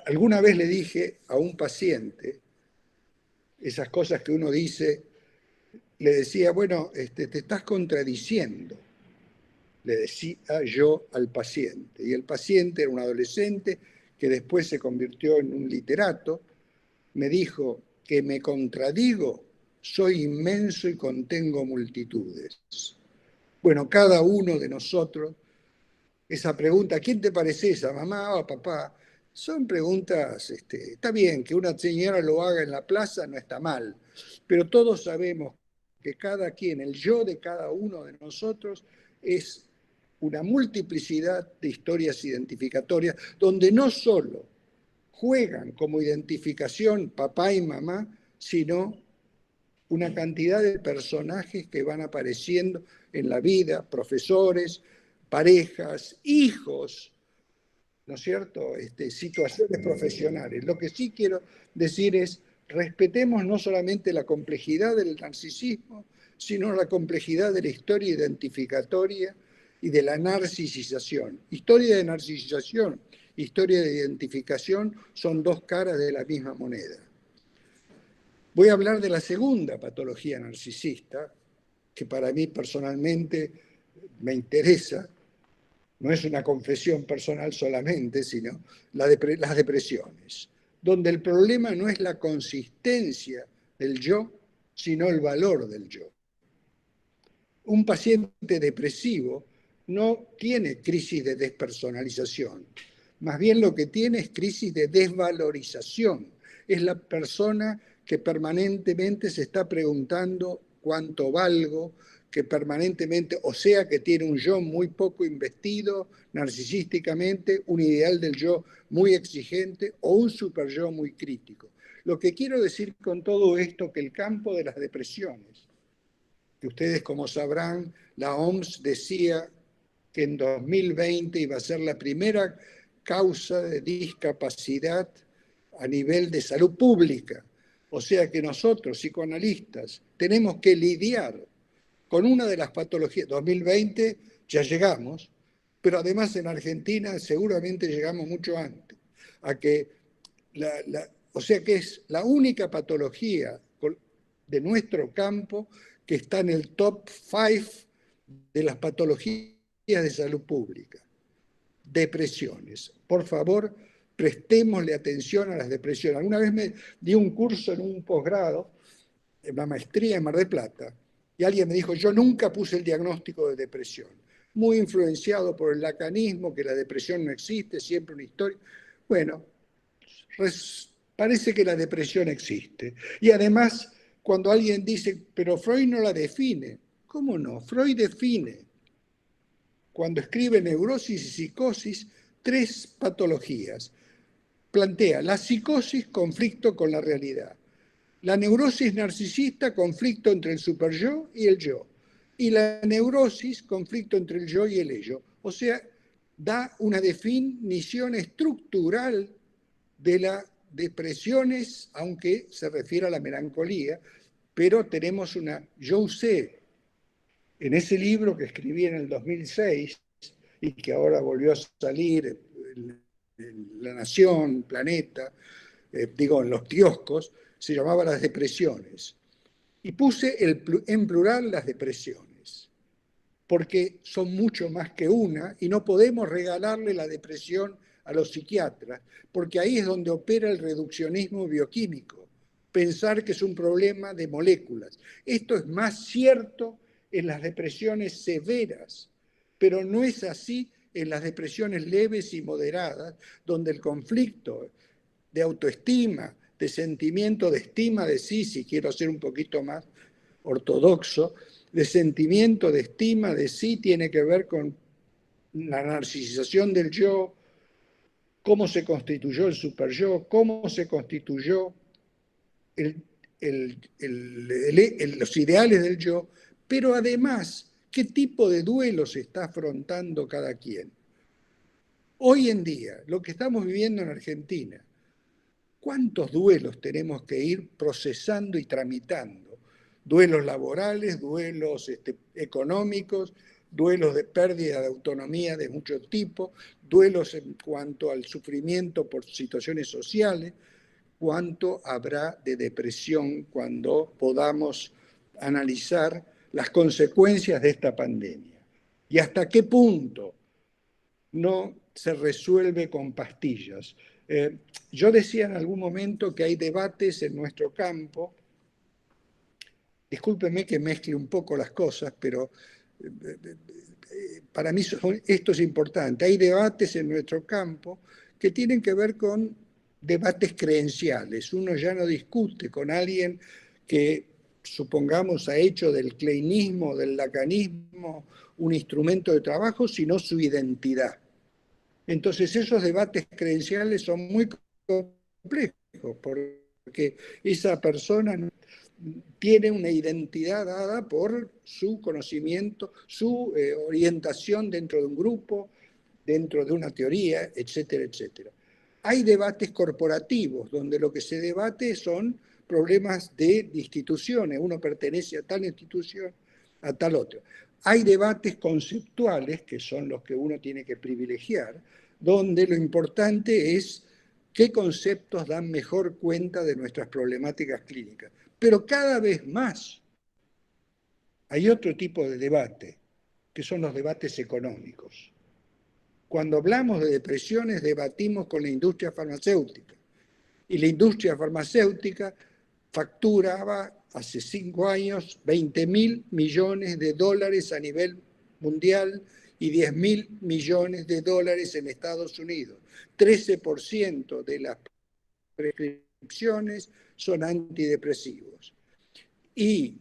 alguna vez le dije a un paciente, esas cosas que uno dice, le decía, bueno, te estás contradiciendo, le decía yo al paciente. Y el paciente era un adolescente que después se convirtió en un literato, me dijo que me contradigo, soy inmenso y contengo multitudes. Bueno, cada uno de nosotros, esa pregunta, ¿quién te pareces, a mamá o a papá? Son preguntas, está bien, que una señora lo haga en la plaza no está mal, pero todos sabemos que cada quien, el yo de cada uno de nosotros es una multiplicidad de historias identificatorias, donde no solo juegan como identificación papá y mamá, sino una cantidad de personajes que van apareciendo en la vida, profesores, parejas, hijos, ¿no es cierto? Situaciones profesionales. Lo que sí quiero decir es, respetemos no solamente la complejidad del narcisismo, sino la complejidad de la historia identificatoria y de la narcisización. Historia de narcisización, historia de identificación son dos caras de la misma moneda. Voy a hablar de la segunda patología narcisista, que para mí personalmente me interesa, no es una confesión personal solamente, sino las depresiones, donde el problema no es la consistencia del yo, sino el valor del yo. Un paciente depresivo no tiene crisis de despersonalización, más bien lo que tiene es crisis de desvalorización. Es la persona que permanentemente se está preguntando cuánto valgo, que permanentemente, o sea que tiene un yo muy poco investido narcisísticamente, un ideal del yo muy exigente o un super yo muy crítico. Lo que quiero decir con todo esto, que el campo de las depresiones, que ustedes como sabrán, la OMS decía que en 2020 iba a ser la primera causa de discapacidad a nivel de salud pública. O sea que nosotros, psicoanalistas, tenemos que lidiar con una de las patologías. 2020 ya llegamos, pero además en Argentina seguramente llegamos mucho antes, a que o sea que es la única patología de nuestro campo que está en el top 5 de las patologías de salud pública. Depresiones. Por favor, prestémosle atención a las depresiones. Alguna vez me di un curso en un posgrado, en la maestría en Mar del Plata, y alguien me dijo, yo nunca puse el diagnóstico de depresión. Muy influenciado por el lacanismo, que la depresión no existe, siempre una historia. Bueno, parece que la depresión existe. Y además, cuando alguien dice, pero Freud no la define. ¿Cómo no? Freud define, cuando escribe Neurosis y Psicosis, 3 patologías. Plantea la psicosis, conflicto con la realidad. La neurosis narcisista, conflicto entre el superyo y el yo. Y la neurosis, conflicto entre el yo y el ello. O sea, da una definición estructural de las depresiones, aunque se refiere a la melancolía, pero tenemos una, yo usé en ese libro que escribí en el 2006 y que ahora volvió a salir en La Nación, Planeta, en los kioscos, se llamaba Las Depresiones. Y puse en plural las depresiones, porque son mucho más que una y no podemos regalarle la depresión a los psiquiatras, porque ahí es donde opera el reduccionismo bioquímico, pensar que es un problema de moléculas. Esto es más cierto en las depresiones severas, pero no es así en las depresiones leves y moderadas, donde el conflicto de autoestima, de sentimiento de estima de sí, si quiero ser un poquito más ortodoxo, de sentimiento de estima de sí tiene que ver con la narcisización del yo, cómo se constituyó el superyo, cómo se constituyó los ideales del yo, pero además, qué tipo de duelo se está afrontando cada quien. Hoy en día, lo que estamos viviendo en Argentina, ¿cuántos duelos tenemos que ir procesando y tramitando? Duelos laborales, duelos económicos, duelos de pérdida de autonomía de mucho tipo, duelos en cuanto al sufrimiento por situaciones sociales. ¿Cuánto habrá de depresión cuando podamos analizar las consecuencias de esta pandemia? ¿Y hasta qué punto no se resuelve con pastillas? Yo decía en algún momento que hay debates en nuestro campo, discúlpeme que mezcle un poco las cosas, pero para mí esto es importante. Hay debates en nuestro campo que tienen que ver con debates creenciales. Uno ya no discute con alguien que, supongamos, ha hecho del kleinismo, del lacanismo, un instrumento de trabajo, sino su identidad. Entonces esos debates creenciales son muy complejos, porque esa persona tiene una identidad dada por su conocimiento, su orientación dentro de un grupo, dentro de una teoría, etcétera, etcétera. Hay debates corporativos, donde lo que se debate son problemas de instituciones. Uno pertenece a tal institución, a tal otra. Hay debates conceptuales, que son los que uno tiene que privilegiar, donde lo importante es qué conceptos dan mejor cuenta de nuestras problemáticas clínicas. Pero cada vez más hay otro tipo de debate, que son los debates económicos. Cuando hablamos de depresiones, debatimos con la industria farmacéutica. Y la industria farmacéutica facturaba hace 5 años 20.000 millones de dólares a nivel mundial y 10.000 millones de dólares en Estados Unidos. 13% de las prescripciones son antidepresivos. Y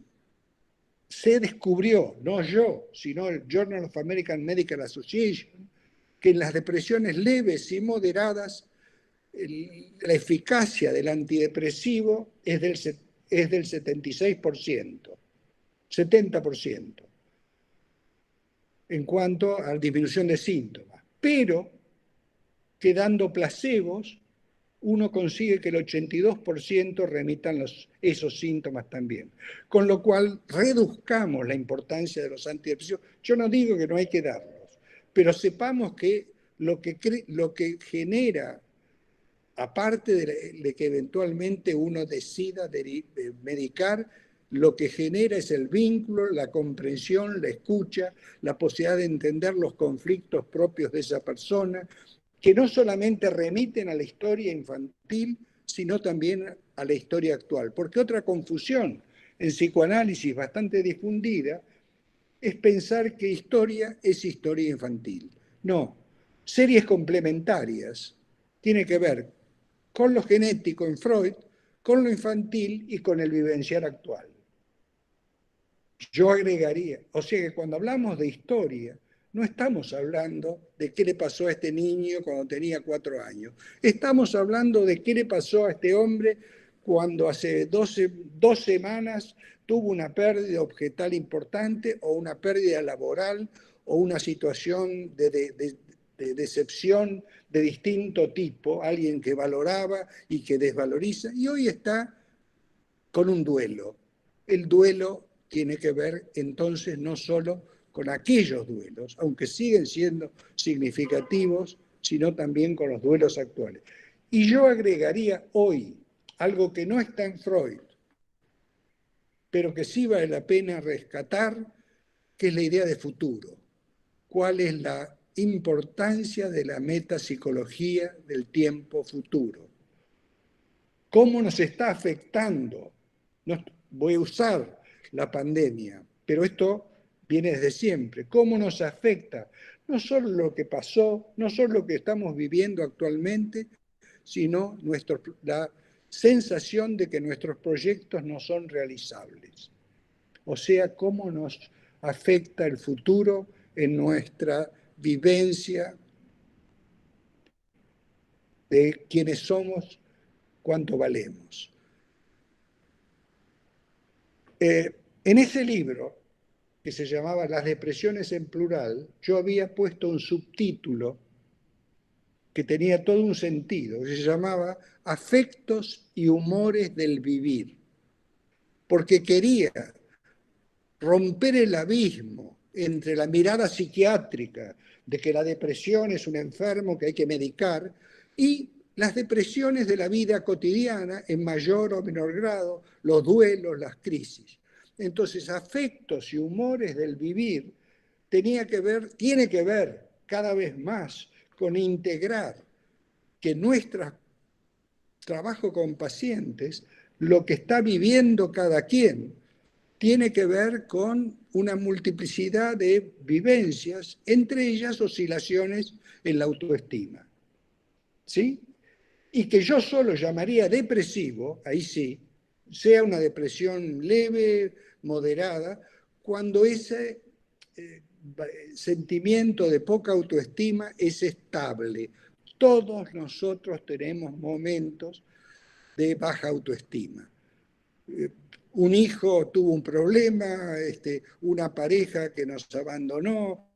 se descubrió, no yo, sino el Journal of American Medical Association, que en las depresiones leves y moderadas la eficacia del antidepresivo es del 76%, 70% en cuanto a disminución de síntomas. Pero, quedando placebos, uno consigue que el 82% remitan esos síntomas también. Con lo cual, reduzcamos la importancia de los antidepresivos. Yo no digo que no hay que darlos, pero sepamos que lo que genera, aparte de que eventualmente uno decida medicar, lo que genera es el vínculo, la comprensión, la escucha, la posibilidad de entender los conflictos propios de esa persona, que no solamente remiten a la historia infantil, sino también a la historia actual. Porque otra confusión en psicoanálisis bastante difundida es pensar que historia es historia infantil. No, series complementarias tiene que ver con lo genético en Freud, con lo infantil y con el vivenciar actual. Yo agregaría, o sea que cuando hablamos de historia, no estamos hablando de qué le pasó a este niño cuando tenía 4 años. Estamos hablando de qué le pasó a este hombre cuando hace 2 semanas tuvo una pérdida objetal importante o una pérdida laboral o una situación de decepción de distinto tipo, alguien que valoraba y que desvaloriza, y hoy está con un duelo. El duelo tiene que ver entonces no solo con aquellos duelos, aunque siguen siendo significativos, sino también con los duelos actuales. Y yo agregaría hoy algo que no está en Freud, pero que sí vale la pena rescatar, que es la idea de futuro. ¿Cuál es la importancia de la metapsicología del tiempo futuro? ¿Cómo nos está afectando? Voy a usar la pandemia, pero esto viene desde siempre. ¿Cómo nos afecta? No solo lo que pasó, no solo lo que estamos viviendo actualmente, sino la sensación de que nuestros proyectos no son realizables. O sea, cómo nos afecta el futuro en nuestra vivencia de quiénes somos, cuánto valemos. En ese libro, que se llamaba Las depresiones en plural, yo había puesto un subtítulo que tenía todo un sentido, que se llamaba Afectos y humores del vivir, porque quería romper el abismo entre la mirada psiquiátrica de que la depresión es un enfermo que hay que medicar y las depresiones de la vida cotidiana en mayor o menor grado, los duelos, las crisis. Entonces, afectos y humores del vivir tiene que ver cada vez más con integrar que nuestro trabajo con pacientes, lo que está viviendo cada quien, tiene que ver con una multiplicidad de vivencias, entre ellas oscilaciones en la autoestima. ¿Sí? Y que yo solo llamaría depresivo, ahí sí, sea una depresión leve, moderada, cuando ese sentimiento de poca autoestima es estable. Todos nosotros tenemos momentos de baja autoestima. Un hijo tuvo un problema, una pareja que nos abandonó,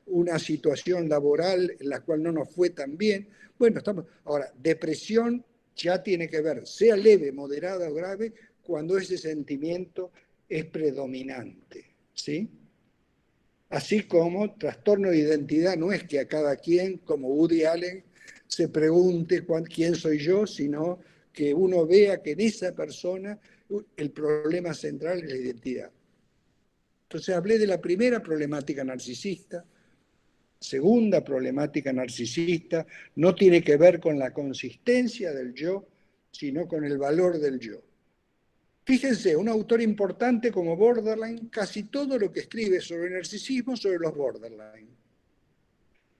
una situación laboral en la cual no nos fue tan bien. Bueno, ahora, depresión ya tiene que ver, sea leve, moderada o grave, cuando ese sentimiento es predominante, ¿sí? Así como trastorno de identidad no es que a cada quien, como Woody Allen, se pregunte quién soy yo, sino que uno vea que en esa persona el problema central es la identidad. Entonces hablé de la primera problemática narcisista, segunda problemática narcisista no tiene que ver con la consistencia del yo, sino con el valor del yo. Fíjense, un autor importante como Borderline, casi todo lo que escribe sobre el narcisismo, sobre los borderline.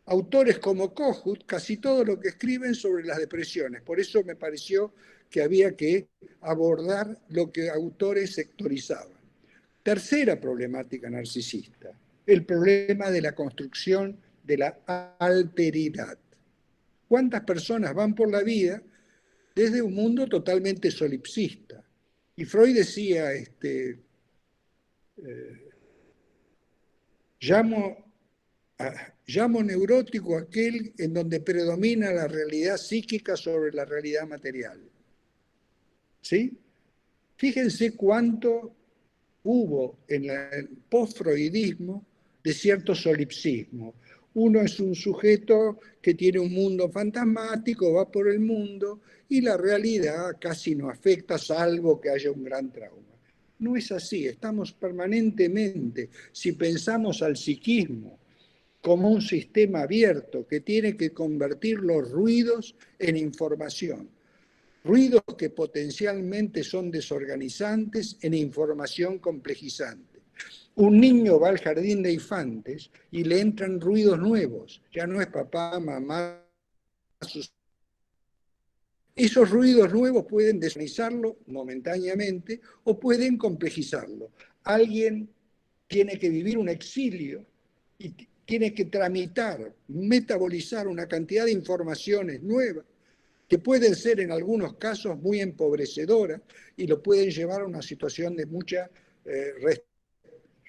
Autores como Kohut, casi todo lo que escriben sobre las depresiones. Por eso me pareció que había que abordar lo que autores sectorizaban. Tercera problemática narcisista, el problema de la construcción de la alteridad. ¿Cuántas personas van por la vida desde un mundo totalmente solipsista? Y Freud decía, llamo neurótico aquel en donde predomina la realidad psíquica sobre la realidad material. ¿Sí? Fíjense cuánto hubo en el post-freudismo de cierto solipsismo. Uno es un sujeto que tiene un mundo fantasmático, va por el mundo y la realidad casi no afecta salvo que haya un gran trauma. No es así, estamos permanentemente, si pensamos al psiquismo como un sistema abierto que tiene que convertir los ruidos en información, ruidos que potencialmente son desorganizantes en información complejizante. Un niño va al jardín de infantes y le entran ruidos nuevos. Ya no es papá, mamá, sus... Esos ruidos nuevos pueden desorganizarlo momentáneamente o pueden complejizarlo. Alguien tiene que vivir un exilio y tiene que tramitar, metabolizar una cantidad de informaciones nuevas que pueden ser en algunos casos muy empobrecedoras y lo pueden llevar a una situación de mucha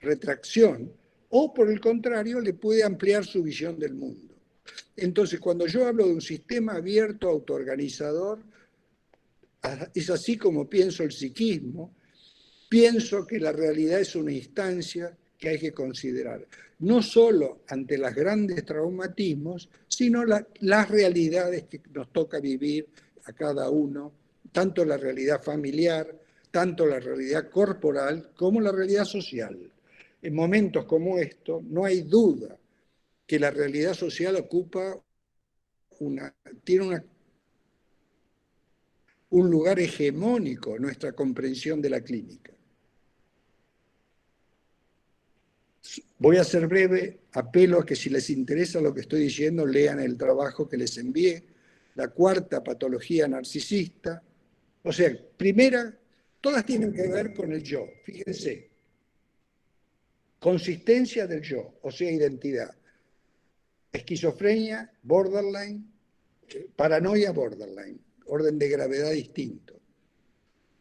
retracción, o por el contrario, le puede ampliar su visión del mundo. Entonces, cuando yo hablo de un sistema abierto, autoorganizador, es así como pienso el psiquismo, pienso que la realidad es una instancia que hay que considerar, no solo ante los grandes traumatismos, sino las realidades que nos toca vivir a cada uno, tanto la realidad familiar, tanto la realidad corporal, como la realidad social. En momentos como estos, no hay duda que la realidad social tiene un lugar hegemónico en nuestra comprensión de la clínica. Voy a ser breve, apelo a que si les interesa lo que estoy diciendo, lean el trabajo que les envié, la cuarta patología narcisista. O sea, primera, todas tienen que ver con el yo, fíjense. Consistencia del yo, o sea, identidad. Esquizofrenia, borderline, paranoia, borderline, orden de gravedad distinto.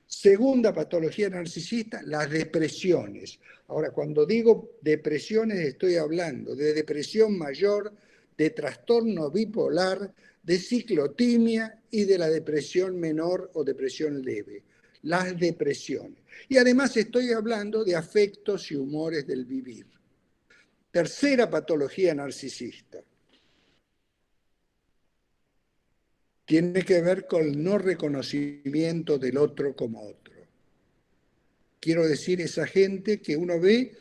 Segunda patología narcisista, las depresiones. Ahora, cuando digo depresiones, estoy hablando de depresión mayor, de trastorno bipolar, de ciclotimia y de la depresión menor o depresión leve. Las depresiones. Y además estoy hablando de afectos y humores del vivir. Tercera patología narcisista. Tiene que ver con el no reconocimiento del otro como otro. Quiero decir, esa gente que uno ve,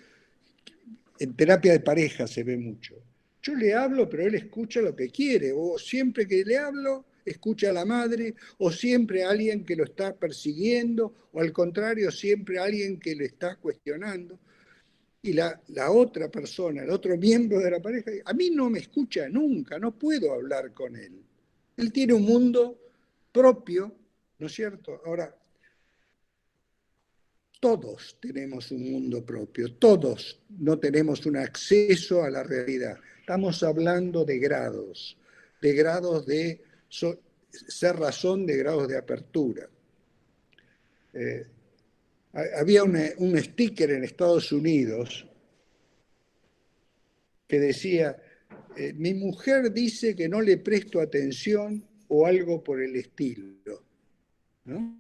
en terapia de pareja se ve mucho. Yo le hablo, pero él escucha lo que quiere, o siempre que le hablo, escucha a la madre, o siempre a alguien que lo está persiguiendo, o al contrario, siempre a alguien que le está cuestionando. Y la otra persona, el otro miembro de la pareja, a mí no me escucha nunca, no puedo hablar con él. Él tiene un mundo propio, ¿no es cierto? Ahora, todos tenemos un mundo propio, todos no tenemos un acceso a la realidad. Estamos hablando de grados de ser razón, de grados de apertura. Había un sticker en Estados Unidos que decía, mi mujer dice que no le presto atención o algo por el estilo, ¿no?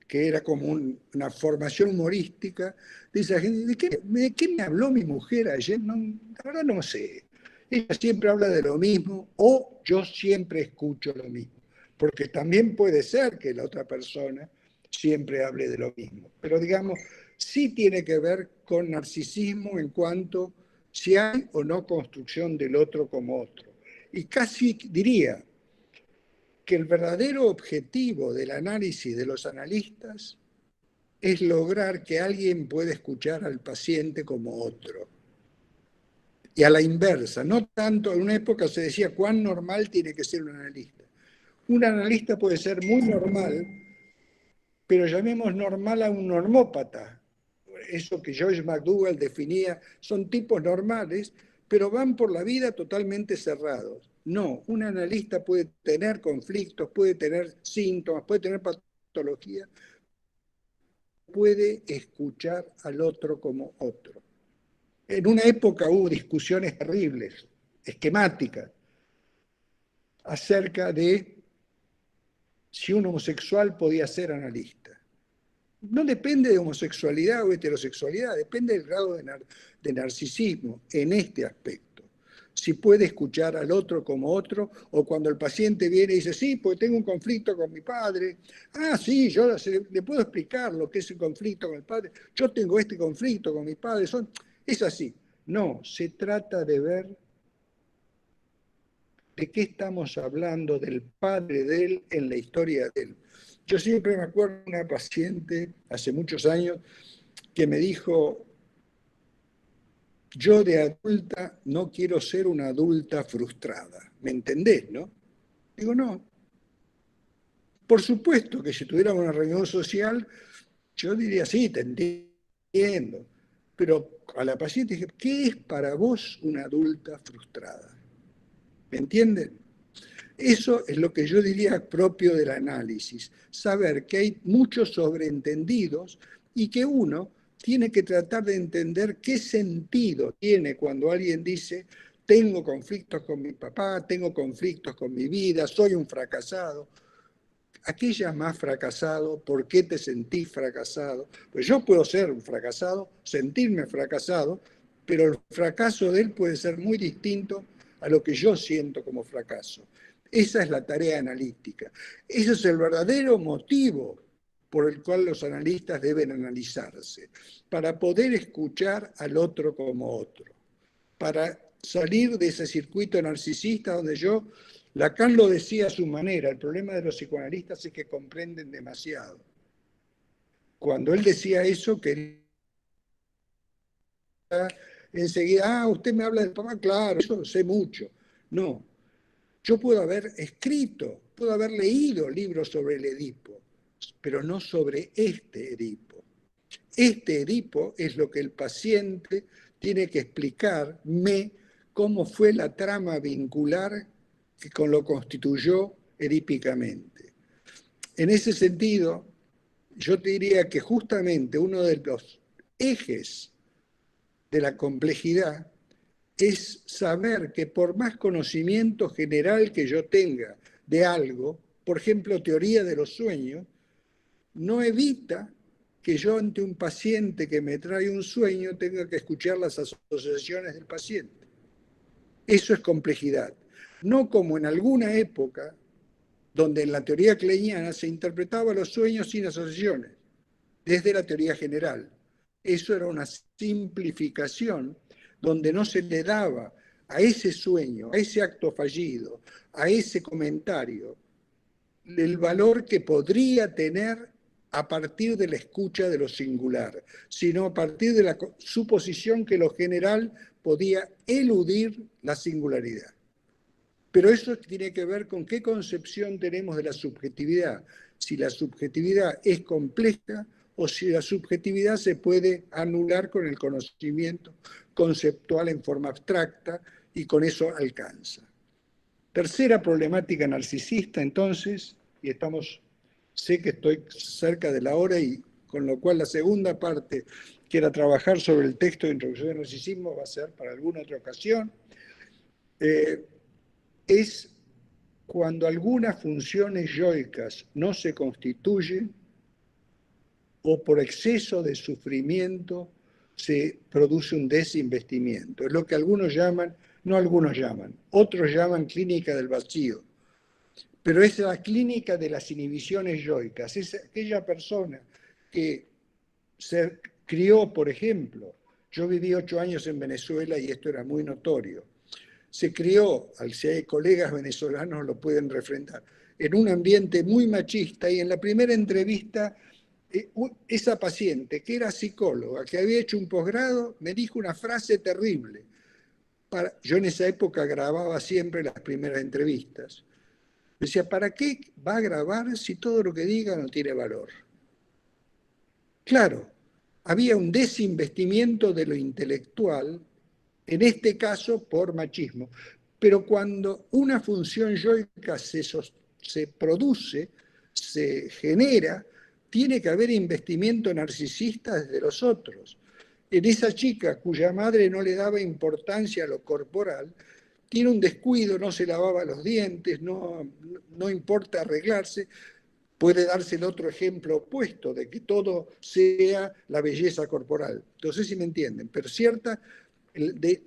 Que era como una formación humorística de esa gente. ¿De qué me habló mi mujer ayer? No, la verdad no sé. Ella siempre habla de lo mismo o yo siempre escucho lo mismo. Porque también puede ser que la otra persona siempre hable de lo mismo. Pero digamos, sí tiene que ver con narcisismo en cuanto si hay o no construcción del otro como otro. Y casi diría que el verdadero objetivo del análisis de los analistas es lograr que alguien pueda escuchar al paciente como otro. Y a la inversa, no tanto, en una época se decía cuán normal tiene que ser un analista. Un analista puede ser muy normal, pero llamemos normal a un normópata. Eso que George McDougall definía, son tipos normales, pero van por la vida totalmente cerrados. No, un analista puede tener conflictos, puede tener síntomas, puede tener patología, puede escuchar al otro como otro. En una época hubo discusiones terribles, esquemáticas, acerca de si un homosexual podía ser analista. No depende de homosexualidad o heterosexualidad, depende del grado de narcisismo en este aspecto. Si puede escuchar al otro como otro, o cuando el paciente viene y dice, sí, pues tengo un conflicto con mi padre. Ah, sí, yo le puedo explicar lo que es el conflicto con el padre. Yo tengo este conflicto con mi padre. Es así. No, se trata de ver de qué estamos hablando del padre de él en la historia de él. Yo siempre me acuerdo de una paciente hace muchos años que me dijo, yo de adulta no quiero ser una adulta frustrada. ¿Me entendés, no? Digo, no. Por supuesto que si tuviéramos una reunión social, yo diría, sí, te entiendo. Pero a la paciente dije, ¿qué es para vos una adulta frustrada? ¿Me entienden? Eso es lo que yo diría propio del análisis, saber que hay muchos sobreentendidos y que uno tiene que tratar de entender qué sentido tiene cuando alguien dice, tengo conflictos con mi papá, tengo conflictos con mi vida, soy un fracasado. ¿A qué llamas fracasado? ¿Por qué te sentís fracasado? Pues yo puedo ser un fracasado, sentirme fracasado, pero el fracaso de él puede ser muy distinto a lo que yo siento como fracaso. Esa es la tarea analítica. Ese es el verdadero motivo por el cual los analistas deben analizarse, para poder escuchar al otro como otro, para salir de ese circuito narcisista donde Lacan lo decía a su manera, el problema de los psicoanalistas es que comprenden demasiado. Cuando él decía eso, quería enseguida, usted me habla del papá, claro, eso lo sé mucho. No, yo puedo haber escrito, puedo haber leído libros sobre el Edipo, pero no sobre este Edipo. Este Edipo es lo que el paciente tiene que explicarme cómo fue la trama vincular que lo constituyó edípicamente. En ese sentido, yo te diría que justamente uno de los ejes de la complejidad es saber que por más conocimiento general que yo tenga de algo, por ejemplo, teoría de los sueños, no evita que yo ante un paciente que me trae un sueño tenga que escuchar las asociaciones del paciente. Eso es complejidad. No como en alguna época donde en la teoría kleiniana se interpretaba los sueños sin asociaciones, desde la teoría general. Eso era una simplificación donde no se le daba a ese sueño, a ese acto fallido, a ese comentario, el valor que podría tener a partir de la escucha de lo singular, sino a partir de la suposición que lo general podía eludir la singularidad. Pero eso tiene que ver con qué concepción tenemos de la subjetividad, si la subjetividad es compleja o si la subjetividad se puede anular con el conocimiento conceptual en forma abstracta y con eso alcanza. Tercera problemática narcisista, entonces, y sé que estoy cerca de la hora y con lo cual la segunda parte, que era trabajar sobre el texto de introducción al narcisismo, va a ser para alguna otra ocasión, es cuando algunas funciones yoicas no se constituyen o por exceso de sufrimiento se produce un desinvestimiento. Es lo que otros llaman clínica del vacío. Pero es la clínica de las inhibiciones yoicas. Es aquella persona que se crió, por ejemplo, Yo viví 8 años en Venezuela y esto era muy notorio. Se crió, si hay colegas venezolanos lo pueden refrendar, en un ambiente muy machista, y en la primera entrevista esa paciente, que era psicóloga, que había hecho un posgrado, me dijo una frase terrible. Yo en esa época grababa siempre las primeras entrevistas. Decía, ¿para qué va a grabar si todo lo que diga no tiene valor? Claro, había un desinvestimiento de lo intelectual, en este caso por machismo. Pero cuando una función yoica se produce, se genera, tiene que haber investimiento narcisista desde los otros. En esa chica cuya madre no le daba importancia a lo corporal, tiene un descuido, no se lavaba los dientes, no importa arreglarse. Puede darse el otro ejemplo opuesto, de que todo sea la belleza corporal. No sé si me entienden, pero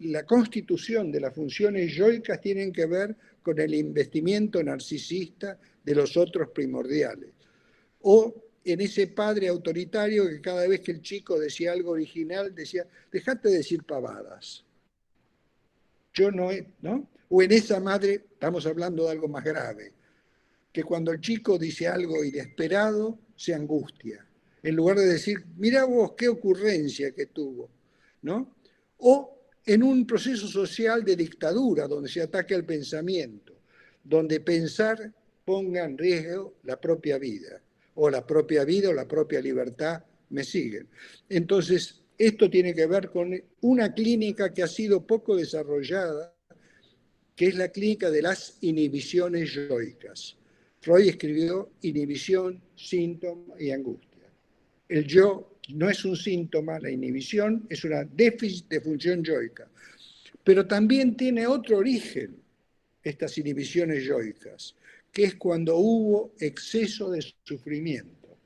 la constitución de las funciones yoicas tienen que ver con el investimiento narcisista de los otros primordiales. O en ese padre autoritario que cada vez que el chico decía algo original, decía, dejate de decir pavadas. Yo no. O en esa madre, estamos hablando de algo más grave, que cuando el chico dice algo inesperado, se angustia. En lugar de decir, mirá vos qué ocurrencia que tuvo, ¿no? O en un proceso social de dictadura, donde se ataca el pensamiento, donde pensar ponga en riesgo la propia vida, o la propia vida o la propia libertad, me siguen. Entonces, esto tiene que ver con una clínica que ha sido poco desarrollada, que es la clínica de las inhibiciones yoicas. Freud escribió inhibición, síntoma y angustia. El yo no es un síntoma, la inhibición es una déficit de función yoica. Pero también tiene otro origen, estas inhibiciones yoicas, que es cuando hubo exceso de sufrimiento.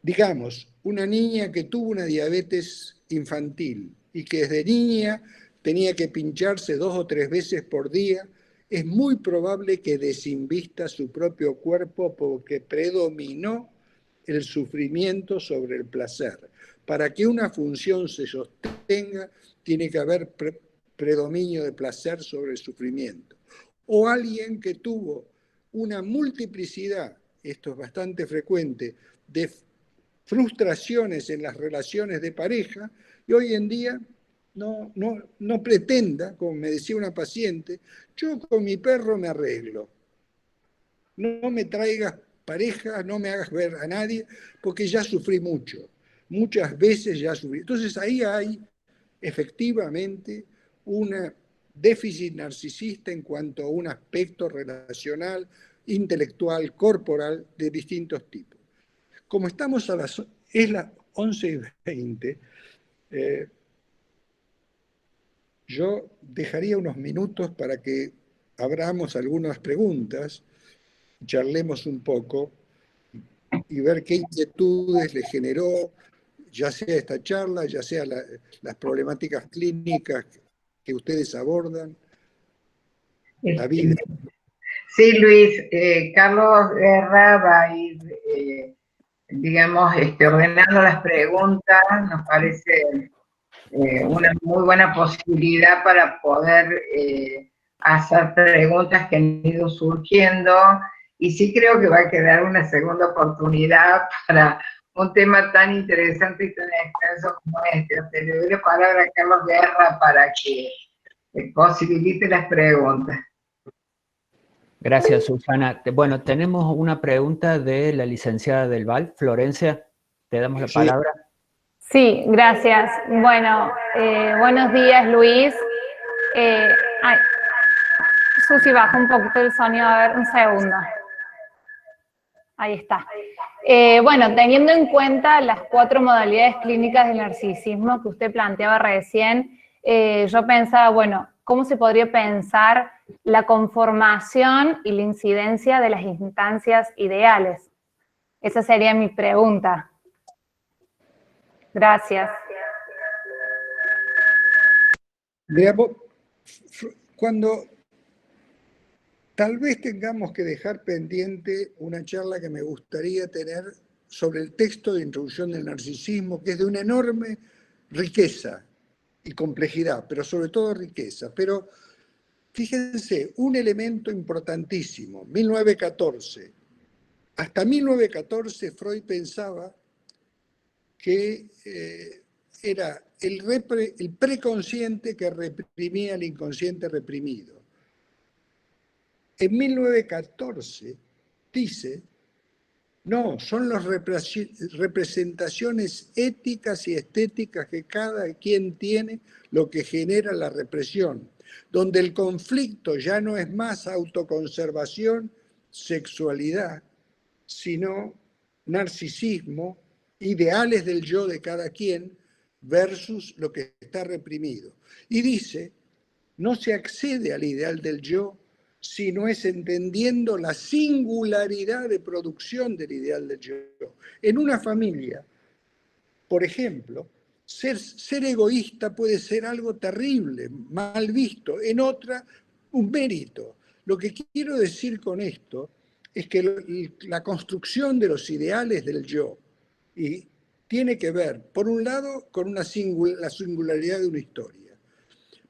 Digamos, una niña que tuvo una diabetes infantil y que desde niña tenía que pincharse 2 o 3 veces por día, es muy probable que desinvista su propio cuerpo porque predominó el sufrimiento sobre el placer. Para que una función se sostenga, tiene que haber predominio de placer sobre el sufrimiento. O alguien que tuvo una multiplicidad, esto es bastante frecuente, de frustraciones en las relaciones de pareja, y hoy en día no pretenda, como me decía una paciente, yo con mi perro me arreglo. No me traigas pareja, no me hagas ver a nadie, porque ya sufrí mucho. Muchas veces ya sufrí. Entonces ahí hay efectivamente un déficit narcisista en cuanto a un aspecto relacional, intelectual, corporal, de distintos tipos. Como estamos es las 11:20, yo dejaría unos minutos para que abramos algunas preguntas, charlemos un poco y ver qué inquietudes le generó, ya sea esta charla, ya sea las problemáticas clínicas que ustedes abordan, la vida. Sí, Luis, Carlos Guerra va a ir, digamos, ordenando las preguntas. Nos parece una muy buena posibilidad para poder hacer preguntas que han ido surgiendo, y sí creo que va a quedar una segunda oportunidad para un tema tan interesante y tan extenso como este. Te le doy la palabra a Carlos Guerra para que posibilite las preguntas. Gracias, Susana. Bueno, tenemos una pregunta de la licenciada del Val. Florencia, te damos la palabra. Sí, gracias. Bueno, buenos días, Luis. Susi, baja un poquito el sonido, a ver, un segundo. Ahí está. Bueno, teniendo en cuenta las 4 modalidades clínicas del narcisismo que usted planteaba recién, yo pensaba, bueno, ¿cómo se podría pensar la conformación y la incidencia de las instancias ideales? Esa sería mi pregunta. Gracias. Digamos, cuando tal vez tengamos que dejar pendiente una charla que me gustaría tener sobre el texto de Introducción del Narcisismo, que es de una enorme riqueza y complejidad, pero sobre todo riqueza. Pero fíjense, un elemento importantísimo, 1914. Hasta 1914 Freud pensaba que era el preconsciente que reprimía al inconsciente reprimido. En 1914 dice, no, son las representaciones éticas y estéticas que cada quien tiene lo que genera la represión, donde el conflicto ya no es más autoconservación, sexualidad, sino narcisismo, ideales del yo de cada quien versus lo que está reprimido. Y dice, no se accede al ideal del yo si no es entendiendo la singularidad de producción del ideal del yo. En una familia, por ejemplo, ser egoísta puede ser algo terrible, mal visto. En otra, un mérito. Lo que quiero decir con esto es que la construcción de los ideales del yo y tiene que ver, por un lado, con la singularidad de una historia.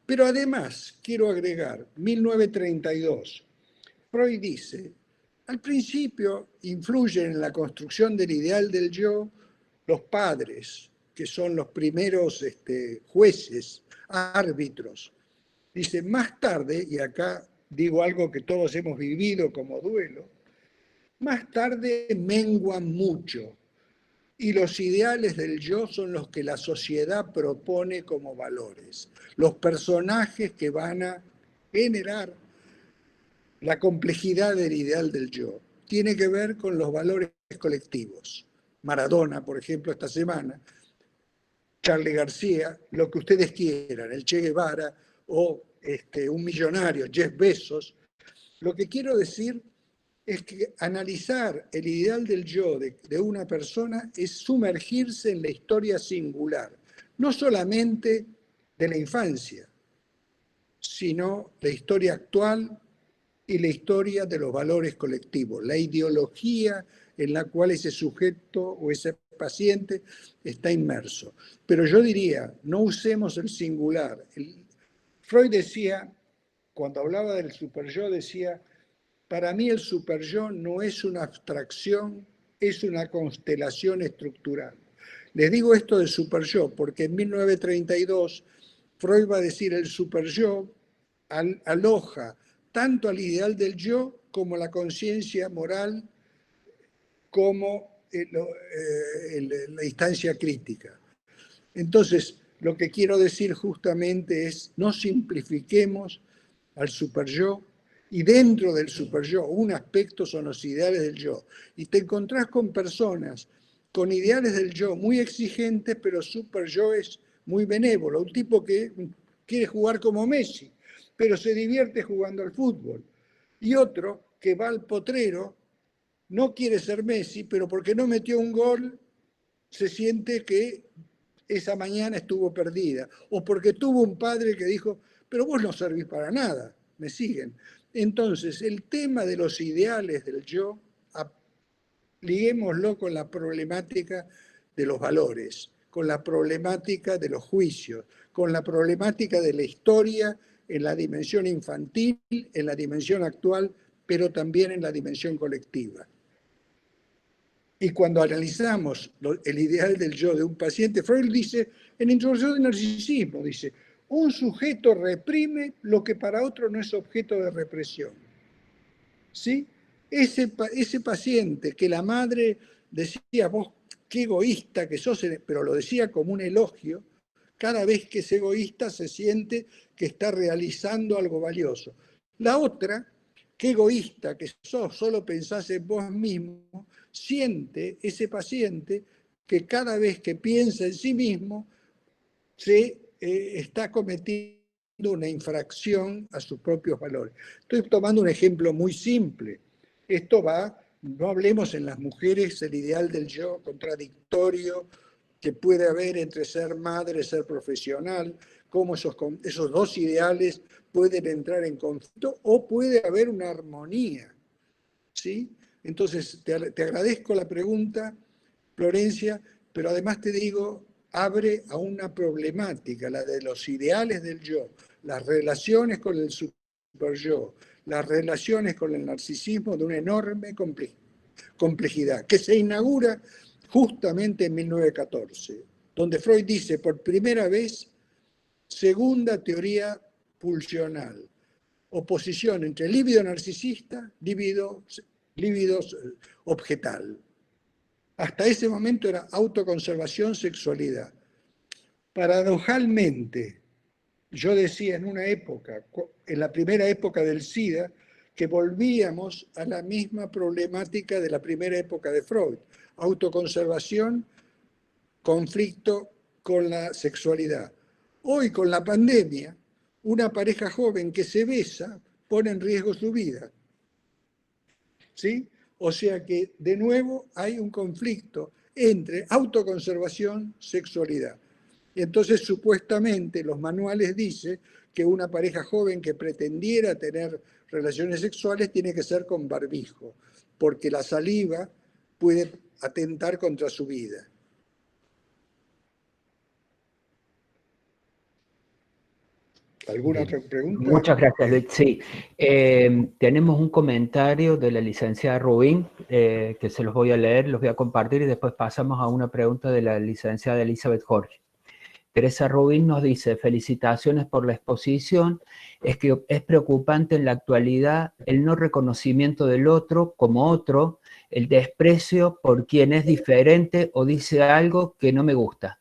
Pero además, quiero agregar, 1932, Freud dice, al principio influyen en la construcción del ideal del yo los padres, que son los primeros jueces, árbitros. Dice, más tarde, y acá digo algo que todos hemos vivido como duelo, más tarde menguan mucho y los ideales del yo son los que la sociedad propone como valores, los personajes que van a generar la complejidad del ideal del yo. Tiene que ver con los valores colectivos. Maradona, por ejemplo, esta semana, Charly García, lo que ustedes quieran, el Che Guevara o un millonario, Jeff Bezos. Lo que quiero decir es que analizar el ideal del yo de una persona es sumergirse en la historia singular, no solamente de la infancia, sino la historia actual y la historia de los valores colectivos, la ideología en la cual ese sujeto o ese paciente está inmerso. Pero yo diría, no usemos el singular. Freud decía, cuando hablaba del superyo, decía, para mí el superyo no es una abstracción, es una constelación estructural. Les digo esto del superyo porque en 1932 Freud va a decir el superyo aloja tanto al ideal del yo como la conciencia moral, como la instancia crítica. Entonces, lo que quiero decir justamente es, no simplifiquemos al superyo, y dentro del superyo, un aspecto son los ideales del yo. Y te encontrás con personas con ideales del yo muy exigentes, pero superyo es muy benévolo. Un tipo que quiere jugar como Messi, pero se divierte jugando al fútbol. Y otro que va al potrero, no quiere ser Messi, pero porque no metió un gol, se siente que esa mañana estuvo perdida. O porque tuvo un padre que dijo, pero vos no servís para nada, me siguen. Entonces, el tema de los ideales del yo, liguémoslo con la problemática de los valores, con la problemática de los juicios, con la problemática de la historia en la dimensión infantil, en la dimensión actual, pero también en la dimensión colectiva. Y cuando analizamos el ideal del yo de un paciente, Freud dice, en Introducción del Narcisismo, dice, un sujeto reprime lo que para otro no es objeto de represión. ¿Sí? Ese paciente que la madre decía, vos qué egoísta que sos, pero lo decía como un elogio, cada vez que es egoísta se siente que está realizando algo valioso. La otra, qué egoísta que sos, solo pensás en vos mismo, siente ese paciente que cada vez que piensa en sí mismo se está cometiendo una infracción a sus propios valores. Estoy tomando un ejemplo muy simple. Esto va, no hablemos en las mujeres el ideal del yo contradictorio que puede haber entre ser madre y ser profesional, cómo esos dos ideales pueden entrar en conflicto o puede haber una armonía. ¿Sí? Entonces, te agradezco la pregunta, Florencia, pero además te digo, abre a una problemática, la de los ideales del yo, las relaciones con el superyo, las relaciones con el narcisismo de una enorme complejidad, que se inaugura justamente en 1914, donde Freud dice por primera vez, segunda teoría pulsional, oposición entre libido narcisista, libido objetal. Hasta ese momento era autoconservación, sexualidad. Paradojalmente, yo decía en una época, en la primera época del SIDA, que volvíamos a la misma problemática de la primera época de Freud. Autoconservación, conflicto con la sexualidad. Hoy, con la pandemia, una pareja joven que se besa pone en riesgo su vida. ¿Sí? O sea que, de nuevo, hay un conflicto entre autoconservación, sexualidad. Y entonces, supuestamente, los manuales dicen que una pareja joven que pretendiera tener relaciones sexuales tiene que ser con barbijo, porque la saliva puede atentar contra su vida. ¿Alguna otra pregunta? Muchas gracias, Luis. Sí, tenemos un comentario de la licenciada Rubín, que se los voy a leer, los voy a compartir y después pasamos a una pregunta de la licenciada Elizabeth Jorge. Teresa Rubín nos dice, felicitaciones por la exposición, es que es preocupante en la actualidad el no reconocimiento del otro como otro, el desprecio por quien es diferente o dice algo que no me gusta.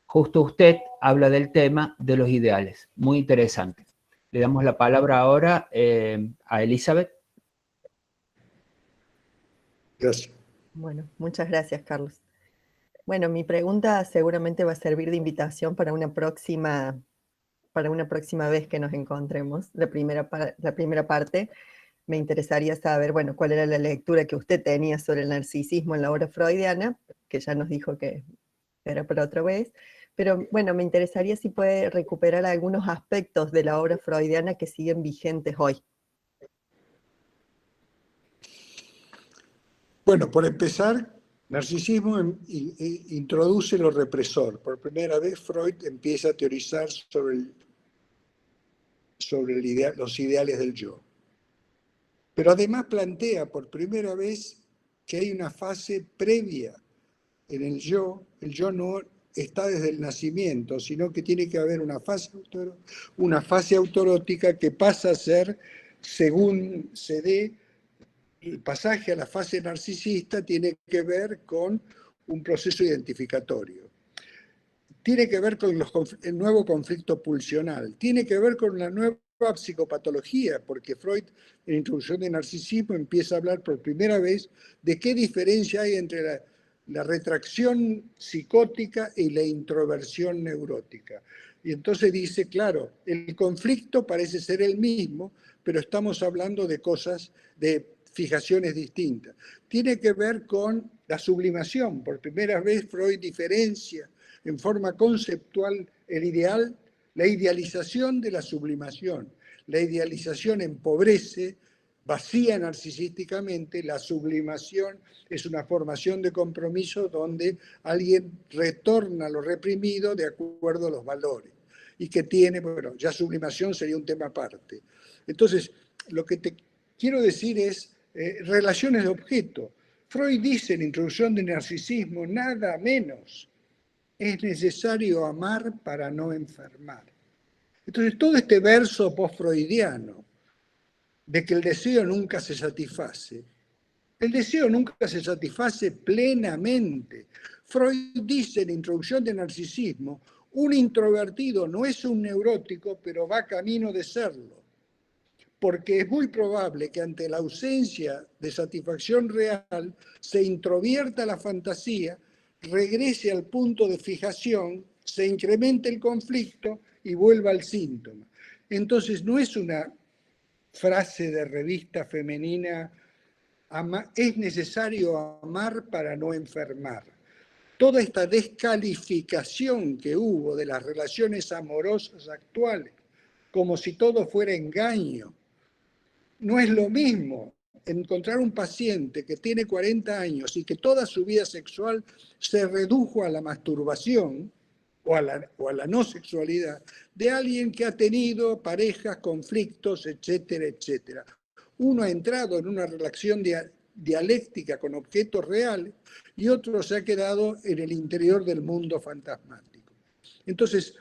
Justo usted habla del tema de los ideales. Muy interesante. Le damos la palabra ahora a Elizabeth. Gracias. Bueno, muchas gracias, Carlos. Bueno, mi pregunta seguramente va a servir de invitación para una próxima vez que nos encontremos. La primera parte, me interesaría saber, bueno, cuál era la lectura que usted tenía sobre el narcisismo en la obra freudiana, que ya nos dijo que era para otra vez. Pero bueno, me interesaría si puede recuperar algunos aspectos de la obra freudiana que siguen vigentes hoy. Bueno, por empezar, narcisismo introduce lo represor. Por primera vez Freud empieza a teorizar sobre los ideales del yo. Pero además plantea por primera vez que hay una fase previa en el yo no está desde el nacimiento, sino que tiene que haber una fase autorótica que pasa a ser, según se dé, el pasaje a la fase narcisista tiene que ver con un proceso identificatorio. Tiene que ver con el nuevo conflicto pulsional, tiene que ver con la nueva psicopatología, porque Freud, en Introducción de Narcisismo, empieza a hablar por primera vez de qué diferencia hay entre la retracción psicótica y la introversión neurótica. Y entonces dice, claro, el conflicto parece ser el mismo, pero estamos hablando de cosas, de fijaciones distintas. Tiene que ver con la sublimación. Por primera vez Freud diferencia en forma conceptual el ideal, la idealización de la sublimación. La idealización empobrece, vacía narcisísticamente, la sublimación es una formación de compromiso donde alguien retorna lo reprimido de acuerdo a los valores. Y que tiene, bueno, ya sublimación sería un tema aparte. Entonces, lo que te quiero decir es relaciones de objeto. Freud dice en Introducción de Narcisismo, nada menos, es necesario amar para no enfermar. Entonces, todo este verso post-freudiano de que el deseo nunca se satisface, el deseo nunca se satisface plenamente. Freud dice en Introducción de Narcisismo, un introvertido no es un neurótico, pero va camino de serlo. Porque es muy probable que ante la ausencia de satisfacción real se introvierta la fantasía, regrese al punto de fijación, se incremente el conflicto y vuelva al síntoma. Entonces no es una frase de revista femenina, es necesario amar para no enfermar. Toda esta descalificación que hubo de las relaciones amorosas actuales, como si todo fuera engaño, no es lo mismo encontrar un paciente que tiene 40 años y que toda su vida sexual se redujo a la masturbación o a la no sexualidad, de alguien que ha tenido parejas, conflictos, etcétera, etcétera. Uno ha entrado en una relación dialéctica con objetos reales y otro se ha quedado en el interior del mundo fantasmático. Entonces,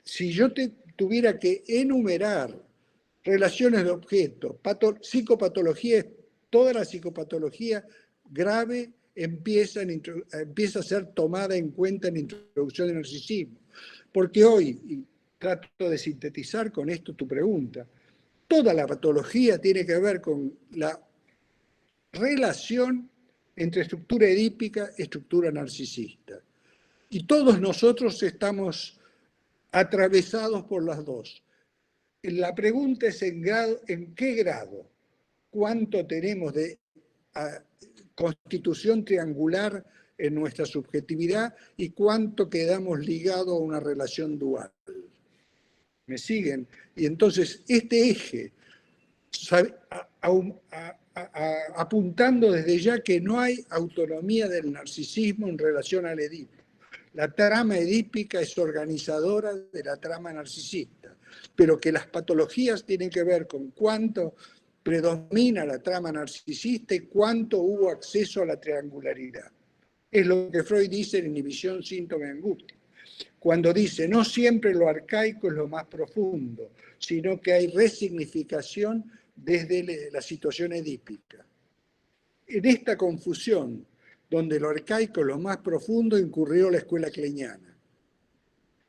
si yo tuviera que enumerar relaciones de objetos, psicopatología, toda la psicopatología grave empieza a ser tomada en cuenta en introducción del narcisismo. Porque hoy, y trato de sintetizar con esto tu pregunta, toda la patología tiene que ver con la relación entre estructura edípica y estructura narcisista. Y todos nosotros estamos atravesados por las dos. La pregunta es en qué grado, cuánto tenemos de constitución triangular en nuestra subjetividad y cuánto quedamos ligados a una relación dual. ¿Me siguen? Y entonces este eje, apuntando desde ya que no hay autonomía del narcisismo en relación al Edipo. La trama edípica es organizadora de la trama narcisista, pero que las patologías tienen que ver con cuánto predomina la trama narcisista y cuánto hubo acceso a la triangularidad. Es lo que Freud dice en Inhibición, Síntoma y Angustia, cuando dice, no siempre lo arcaico es lo más profundo, sino que hay resignificación desde la situación edípica. En esta confusión, donde lo arcaico es lo más profundo, incurrió la escuela kleiniana,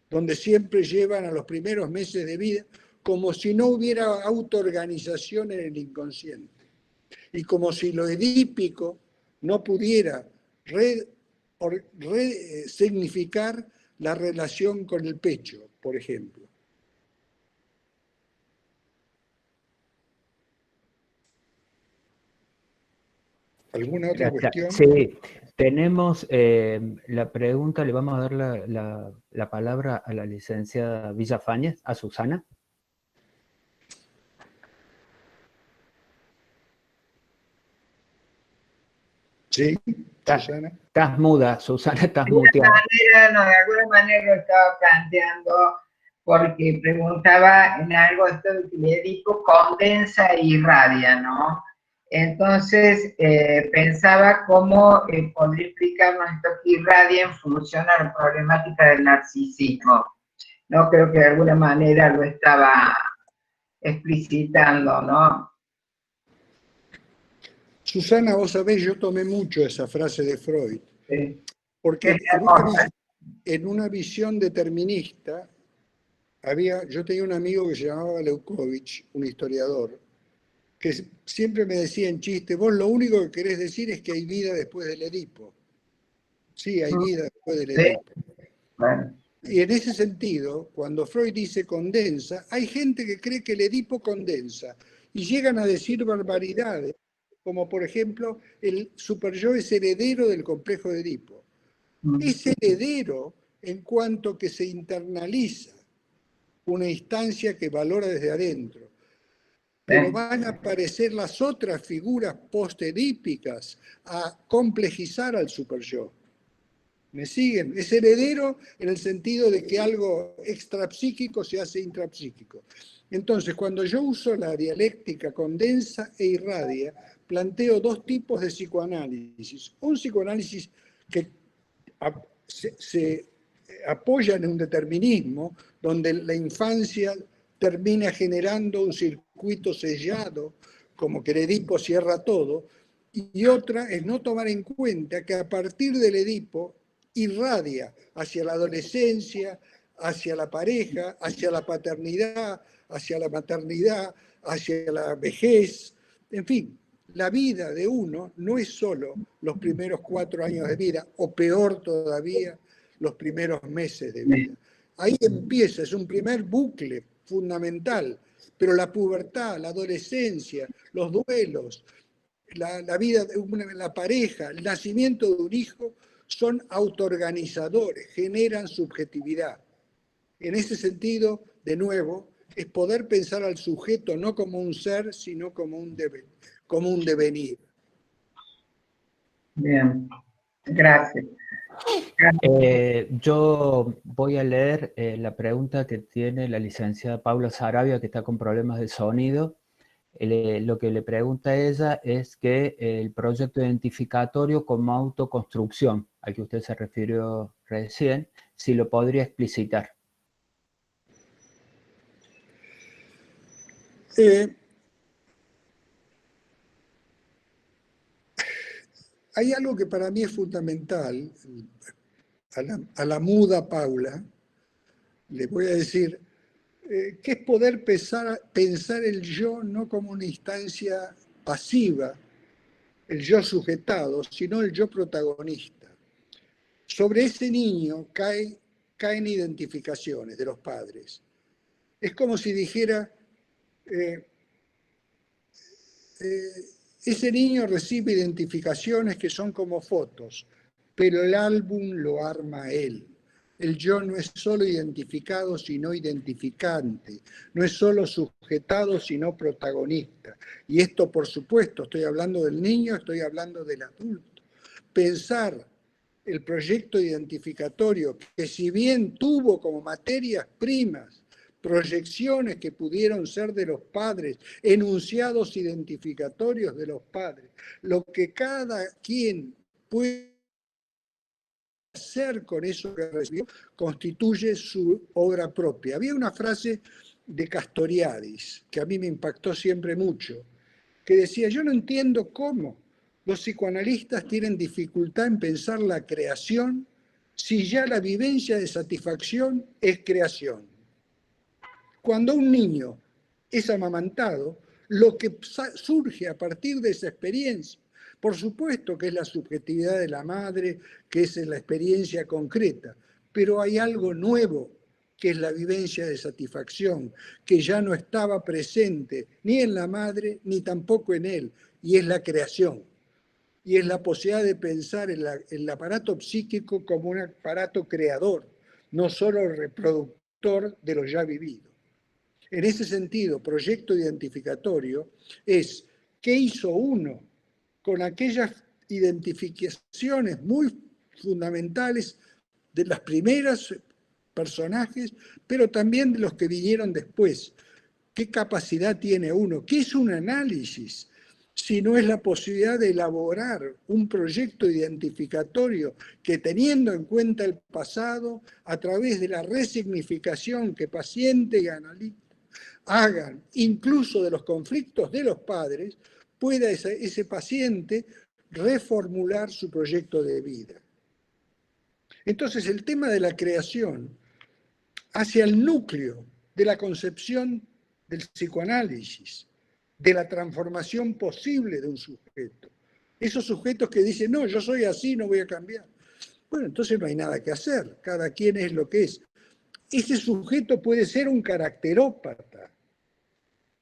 donde siempre llevan a los primeros meses de vida como si no hubiera autoorganización en el inconsciente, y como si lo edípico no pudiera significar la relación con el pecho, por ejemplo. ¿Alguna otra cuestión? Sí, tenemos la pregunta, le vamos a dar la palabra a la licenciada Villafañez, a Susana. Sí, Susana. Estás muda, Susana, estás muteada. De alguna manera lo estaba planteando porque preguntaba en algo esto de que el Edipo condensa e irradia, ¿no? Entonces pensaba cómo podría explicarnos esto que irradia en función a la problemática del narcisismo. No creo que de alguna manera lo estaba explicitando, ¿no? Susana, vos sabés, yo tomé mucho esa frase de Freud, Sí. porque en una visión determinista, yo tenía un amigo que se llamaba Leukovich, un historiador, que siempre me decía en chiste, vos lo único que querés decir es que hay vida después del Edipo. Sí, hay vida después del Edipo. Bueno. Y en ese sentido, cuando Freud dice condensa, hay gente que cree que el Edipo condensa y llegan a decir barbaridades, como por ejemplo, el superyo es heredero del complejo de Edipo. Es heredero en cuanto que se internaliza una instancia que valora desde adentro. Pero van a aparecer las otras figuras post-edípicas a complejizar al superyo. ¿Me siguen? Es heredero en el sentido de que algo extrapsíquico se hace intrapsíquico. Entonces, cuando yo uso la dialéctica condensa e irradia, planteo dos tipos de psicoanálisis. Un psicoanálisis que se apoya en un determinismo, donde la infancia termina generando un circuito sellado, como que el Edipo cierra todo, y otra es no tomar en cuenta que a partir del Edipo irradia hacia la adolescencia, hacia la pareja, hacia la paternidad, hacia la maternidad, hacia la vejez, en fin, la vida de uno no es solo los primeros 4 años de vida, o peor todavía, los primeros meses de vida. Ahí empieza, es un primer bucle fundamental, pero la pubertad, la adolescencia, los duelos, la vida de la pareja, el nacimiento de un hijo, son autoorganizadores, generan subjetividad. En ese sentido, de nuevo, es poder pensar al sujeto no como un ser, sino como un como un devenir. Bien, gracias. Yo voy a leer la pregunta que tiene la licenciada Paula Sarabia, que está con problemas de sonido. Lo que le pregunta a ella es que el proyecto identificatorio como autoconstrucción, al que usted se refirió recién, si lo podría explicitar. Hay algo que para mí es fundamental. A la muda Paula le voy a decir que es poder pensar el yo no como una instancia pasiva, el yo sujetado, sino el yo protagonista. Sobre ese niño caen identificaciones de los padres. Es como si dijera, ese niño recibe identificaciones que son como fotos, pero el álbum lo arma él. El yo no es solo identificado, sino identificante. No es solo sujetado, sino protagonista. Y esto, por supuesto, estoy hablando del niño, estoy hablando del adulto. Pensar el proyecto identificatorio, que si bien tuvo como materias primas proyecciones que pudieron ser de los padres, enunciados identificatorios de los padres, lo que cada quien puede hacer con eso que recibió constituye su obra propia. Había una frase de Castoriadis que a mí me impactó siempre mucho, que decía, yo no entiendo cómo los psicoanalistas tienen dificultad en pensar la creación si ya la vivencia de satisfacción es creación. Cuando un niño es amamantado, lo que surge a partir de esa experiencia, por supuesto que es la subjetividad de la madre, que es la experiencia concreta, pero hay algo nuevo, que es la vivencia de satisfacción, que ya no estaba presente ni en la madre ni tampoco en él, y es la creación. Y es la posibilidad de pensar el aparato psíquico como un aparato creador, no solo reproductor de lo ya vivido. En ese sentido, proyecto identificatorio es qué hizo uno con aquellas identificaciones muy fundamentales de las primeras personajes, pero también de los que vinieron después. ¿Qué capacidad tiene uno? ¿Qué es un análisis? Si no es la posibilidad de elaborar un proyecto identificatorio que, teniendo en cuenta el pasado, a través de la resignificación que paciente y analista hagan, incluso de los conflictos de los padres, pueda ese paciente reformular su proyecto de vida. Entonces, el tema de la creación hacia el núcleo de la concepción del psicoanálisis, de la transformación posible de un sujeto. Esos sujetos que dicen, no, yo soy así, no voy a cambiar. Bueno, entonces no hay nada que hacer, cada quien es lo que es. Ese sujeto puede ser un caracterópata,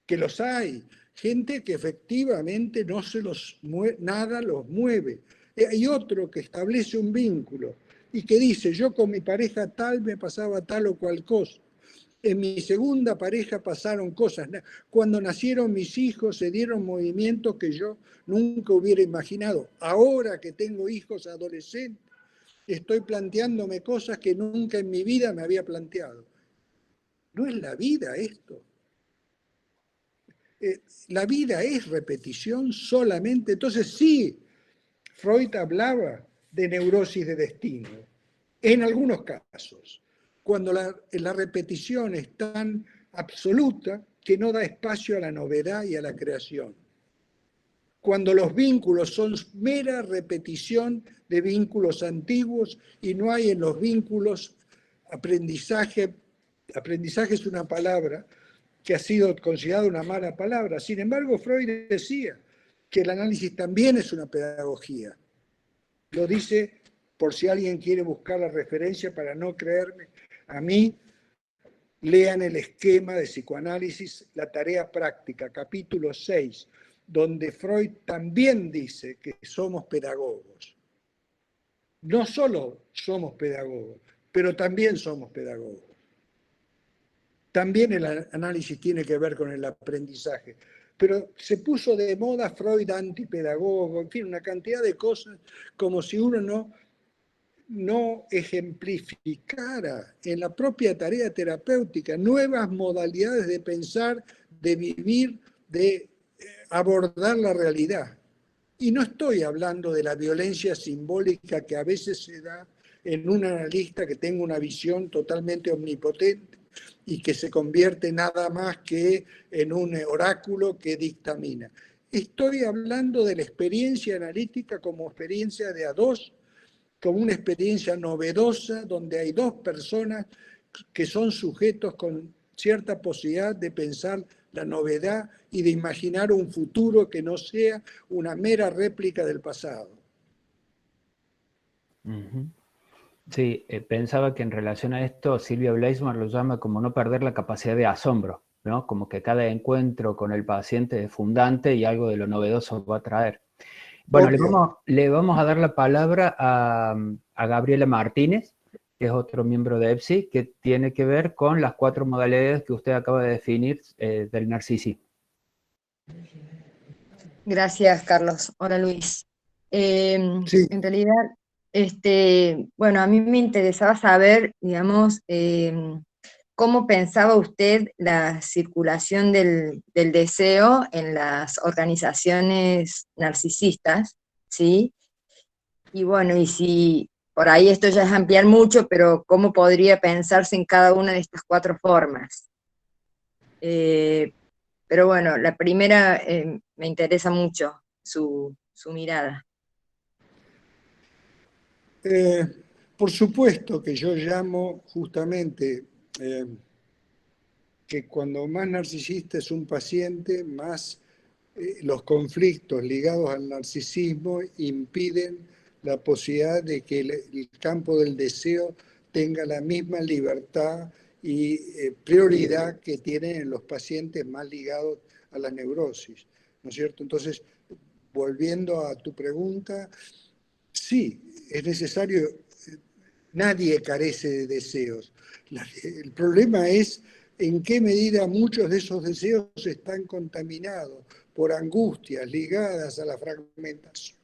que los hay, gente que efectivamente no se los nada los mueve. Hay otro que establece un vínculo y que dice, yo con mi pareja tal me pasaba tal o cual cosa. En mi segunda pareja pasaron cosas. Cuando nacieron mis hijos se dieron movimientos que yo nunca hubiera imaginado. Ahora que tengo hijos adolescentes, estoy planteándome cosas que nunca en mi vida me había planteado. No es la vida esto. La vida es repetición solamente. Entonces sí, Freud hablaba de neurosis de destino, en algunos casos, cuando la repetición es tan absoluta que no da espacio a la novedad y a la creación. Cuando los vínculos son mera repetición de vínculos antiguos y no hay en los vínculos aprendizaje. Aprendizaje es una palabra que ha sido considerada una mala palabra. Sin embargo, Freud decía que el análisis también es una pedagogía. Lo dice, por si alguien quiere buscar la referencia para no creerme a mí, lean el esquema de psicoanálisis, la tarea práctica, capítulo 6, donde Freud también dice que somos pedagogos. No solo somos pedagogos, pero también somos pedagogos. También el análisis tiene que ver con el aprendizaje, pero se puso de moda Freud antipedagogo, en fin, una cantidad de cosas como si uno no ejemplificara en la propia tarea terapéutica nuevas modalidades de pensar, de vivir, de abordar la realidad. Y no estoy hablando de la violencia simbólica que a veces se da en un analista que tenga una visión totalmente omnipotente y que se convierte nada más que en un oráculo que dictamina. Estoy hablando de la experiencia analítica como experiencia de a dos, como una experiencia novedosa donde hay dos personas que son sujetos con cierta posibilidad de pensar la novedad y de imaginar un futuro que no sea una mera réplica del pasado. Sí, pensaba que en relación a esto Silvia Bleisman lo llama como no perder la capacidad de asombro, ¿no? Como que cada encuentro con el paciente es fundante y algo de lo novedoso va a traer. Bueno, le vamos a dar la palabra a Gabriela Martínez, que es otro miembro de EPSI, que tiene que ver con las 4 modalidades que usted acaba de definir del narcisismo. Gracias, Carlos. Hola, Luis. Sí. En realidad, bueno, a mí me interesaba saber, digamos, cómo pensaba usted la circulación del deseo en las organizaciones narcisistas, ¿sí? Y bueno, y si por ahí esto ya es ampliar mucho, pero cómo podría pensarse en cada una de estas 4 formas. Pero bueno, la primera me interesa mucho su mirada. Por supuesto que yo llamo justamente que cuando más narcisista es un paciente, más los conflictos ligados al narcisismo impiden la posibilidad de que el campo del deseo tenga la misma libertad y prioridad que tienen en los pacientes más ligados a la neurosis, ¿no es cierto? Entonces, volviendo a tu pregunta, sí, es necesario, nadie carece de deseos. El problema es en qué medida muchos de esos deseos están contaminados por angustias ligadas a la fragmentación,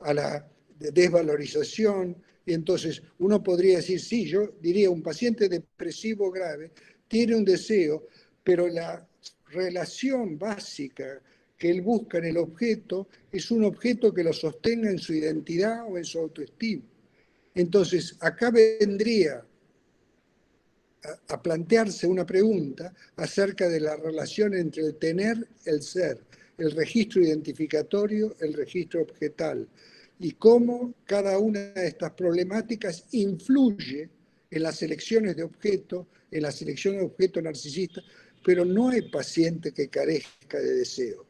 a la desvalorización. Y entonces uno podría decir, sí, yo diría, un paciente depresivo grave tiene un deseo, pero la relación básica que él busca en el objeto es un objeto que lo sostenga en su identidad o en su autoestima. Entonces, acá vendría a plantearse una pregunta acerca de la relación entre el tener, el ser, el registro identificatorio, el registro objetal, y cómo cada una de estas problemáticas influye en las selecciones de objeto, en la selección de objeto narcisista, pero no hay paciente que carezca de deseo.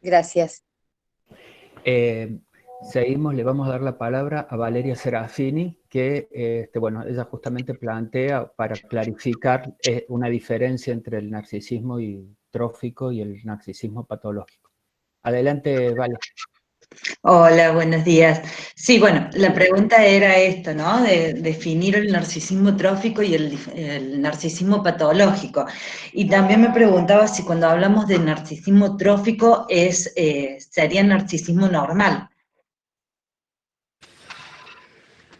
Gracias. Seguimos, le vamos a dar la palabra a Valeria Serafini, que bueno, ella justamente plantea para clarificar una diferencia entre el narcisismo trófico y el narcisismo patológico. Adelante, Vale. Hola, buenos días. Sí, bueno, la pregunta era esto, ¿no? De definir el narcisismo trófico y el narcisismo patológico. Y también me preguntaba si cuando hablamos de narcisismo trófico sería narcisismo normal.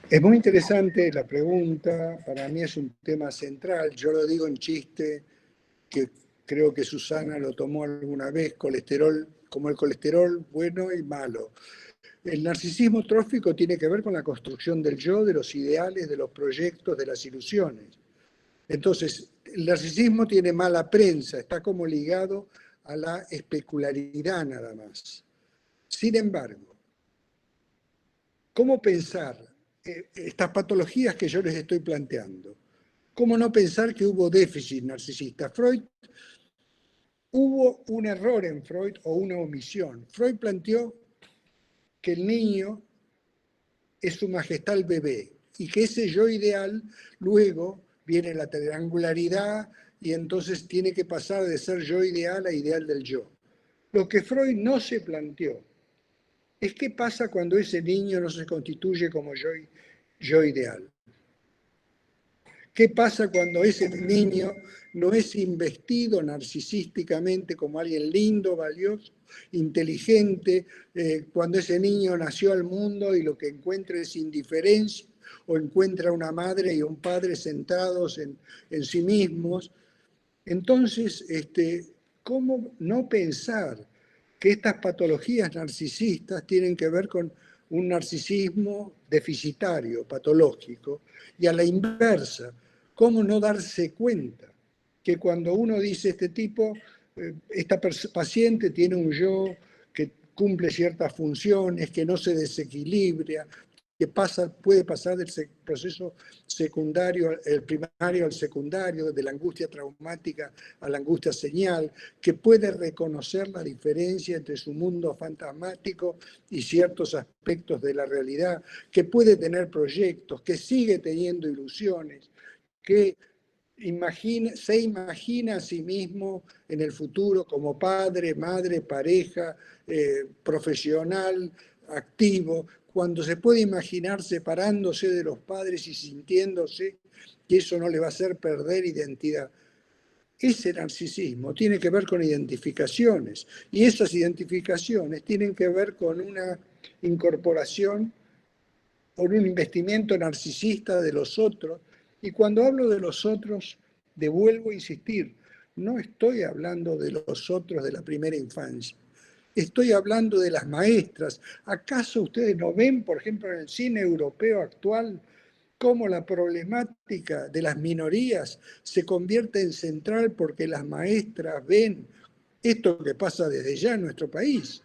Es muy interesante la pregunta, para mí es un tema central, yo lo digo en chiste, que creo que Susana lo tomó alguna vez, colesterol, como el colesterol bueno y malo. El narcisismo trófico tiene que ver con la construcción del yo, de los ideales, de los proyectos, de las ilusiones. Entonces, el narcisismo tiene mala prensa, está como ligado a la especularidad nada más. Sin embargo, ¿cómo pensar estas patologías que yo les estoy planteando? ¿Cómo no pensar que hubo déficit narcisista? Hubo un error en Freud o una omisión. Freud planteó que el niño es su majestad el bebé y que ese yo ideal luego viene la triangularidad y entonces tiene que pasar de ser yo ideal a ideal del yo. Lo que Freud no se planteó es qué pasa cuando ese niño no se constituye como yo ideal. ¿Qué pasa cuando ese niño no es investido narcisísticamente como alguien lindo, valioso, inteligente, cuando ese niño nació al mundo y lo que encuentra es indiferencia, o encuentra una madre y un padre centrados en sí mismos? Entonces, ¿cómo no pensar que estas patologías narcisistas tienen que ver con un narcisismo deficitario, patológico? Y a la inversa, ¿cómo no darse cuenta que cuando uno dice esta paciente tiene un yo que cumple ciertas funciones, que no se desequilibra, que puede pasar del proceso secundario, el primario al secundario, de la angustia traumática a la angustia señal, que puede reconocer la diferencia entre su mundo fantasmático y ciertos aspectos de la realidad, que puede tener proyectos, que sigue teniendo ilusiones, que se imagina a sí mismo en el futuro como padre, madre, pareja, profesional, activo, cuando se puede imaginar separándose de los padres y sintiéndose que eso no le va a hacer perder identidad. Ese narcisismo tiene que ver con identificaciones, y esas identificaciones tienen que ver con una incorporación, con un investimiento narcisista de los otros. Y cuando hablo de los otros, devuelvo a insistir, no estoy hablando de los otros de la primera infancia. Estoy hablando de las maestras. ¿Acaso ustedes no ven, por ejemplo, en el cine europeo actual, cómo la problemática de las minorías se convierte en central porque las maestras ven esto que pasa desde ya en nuestro país?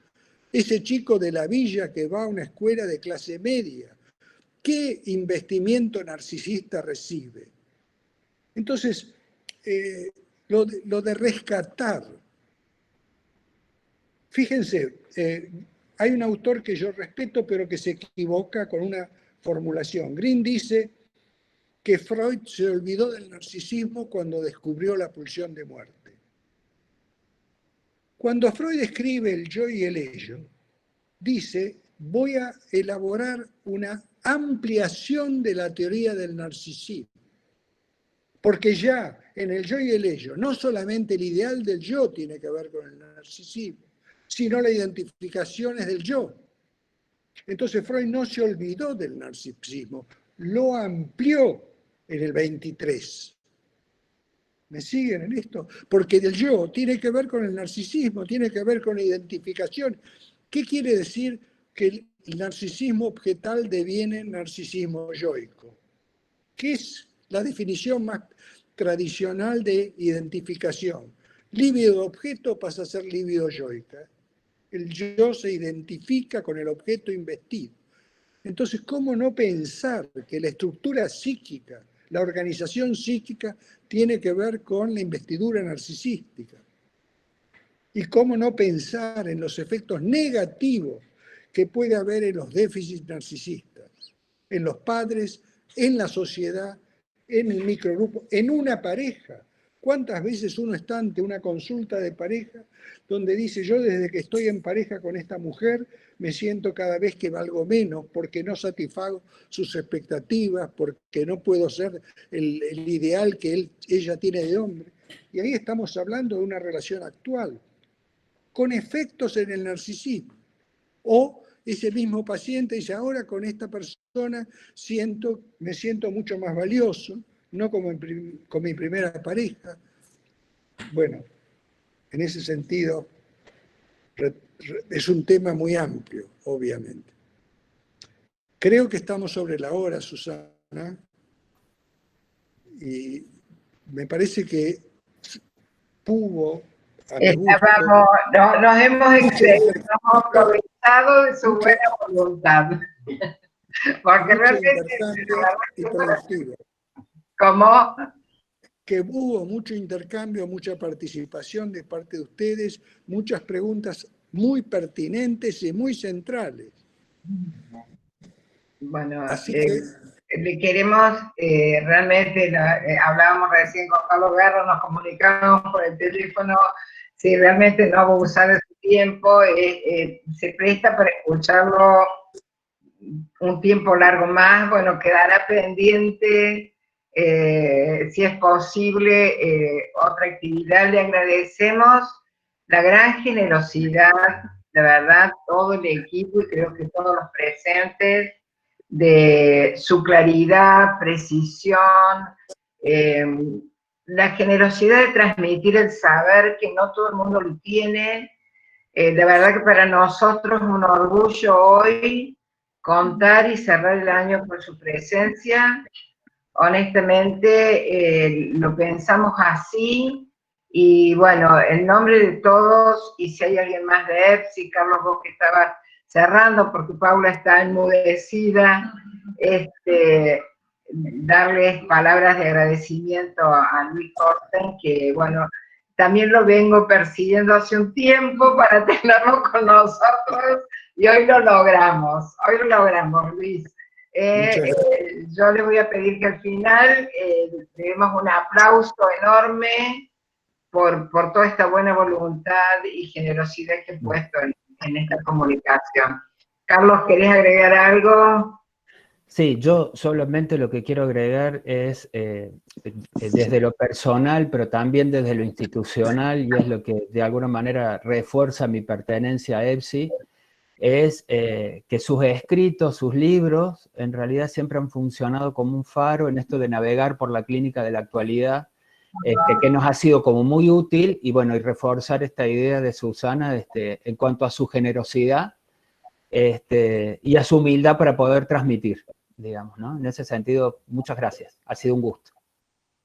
Ese chico de la villa que va a una escuela de clase media, ¿qué investimiento narcisista recibe? Entonces, lo de rescatar. Fíjense, hay un autor que yo respeto, pero que se equivoca con una formulación. Green dice que Freud se olvidó del narcisismo cuando descubrió la pulsión de muerte. Cuando Freud escribe el yo y el ello, dice, voy a elaborar una ampliación de la teoría del narcisismo. Porque ya en el yo y el ello, no solamente el ideal del yo tiene que ver con el narcisismo, sino las identificaciones del yo. Entonces Freud no se olvidó del narcisismo, lo amplió en el 23. ¿Me siguen en esto? Porque el yo tiene que ver con el narcisismo, tiene que ver con la identificación. ¿Qué quiere decir que el narcisismo objetal deviene narcisismo yoico? ¿Qué es la definición más tradicional de identificación? Líbido de objeto pasa a ser líbido yoica. El yo se identifica con el objeto investido. Entonces, ¿cómo no pensar que la estructura psíquica, la organización psíquica, tiene que ver con la investidura narcisística? ¿Y cómo no pensar en los efectos negativos que puede haber en los déficits narcisistas, en los padres, en la sociedad, en el microgrupo, en una pareja? ¿Cuántas veces uno está ante una consulta de pareja donde dice, yo desde que estoy en pareja con esta mujer me siento cada vez que valgo menos porque no satisfago sus expectativas, porque no puedo ser el ideal que ella tiene de hombre? Y ahí estamos hablando de una relación actual, con efectos en el narcisismo. O ese mismo paciente dice, ahora con esta persona me siento mucho más valioso, no como con mi primera pareja. Bueno, en ese sentido, es un tema muy amplio, obviamente. Creo que estamos sobre la hora, Susana, y me parece que hubo, a mi gusto, nos hemos aprovechado de su buena voluntad. Porque realmente y productivo. ¿Cómo? Que hubo mucho intercambio, mucha participación de parte de ustedes, muchas preguntas muy pertinentes y muy centrales. Bueno, así que le queremos, realmente, hablábamos recién con Carlos Garro, nos comunicamos por el teléfono, si realmente no abusar de su tiempo, se presta para escucharlo un tiempo largo más. Bueno, quedará pendiente si es posible, otra actividad. Le agradecemos la gran generosidad, de verdad, todo el equipo y creo que todos los presentes, de su claridad, precisión, la generosidad de transmitir el saber que no todo el mundo lo tiene. De verdad que para nosotros es un orgullo hoy contar y cerrar el año por su presencia. Honestamente, lo pensamos así, y bueno, en nombre de todos, y si hay alguien más de EPSI, Carlos, vos que estabas cerrando, porque Paula está enmudecida, darles palabras de agradecimiento a Luis Horsten, que bueno, también lo vengo persiguiendo hace un tiempo para tenerlo con nosotros, y hoy lo logramos, Luis. Yo le voy a pedir que al final le demos un aplauso enorme por toda esta buena voluntad y generosidad que he puesto en esta comunicación. Carlos, ¿querés agregar algo? Sí, yo solamente lo que quiero agregar es, desde lo personal, pero también desde lo institucional, y es lo que de alguna manera refuerza mi pertenencia a EPSI, es que sus escritos, sus libros, en realidad siempre han funcionado como un faro en esto de navegar por la clínica de la actualidad, que nos ha sido como muy útil, y bueno, y reforzar esta idea de Susana en cuanto a su generosidad y a su humildad para poder transmitir, digamos, ¿no? En ese sentido, muchas gracias, ha sido un gusto.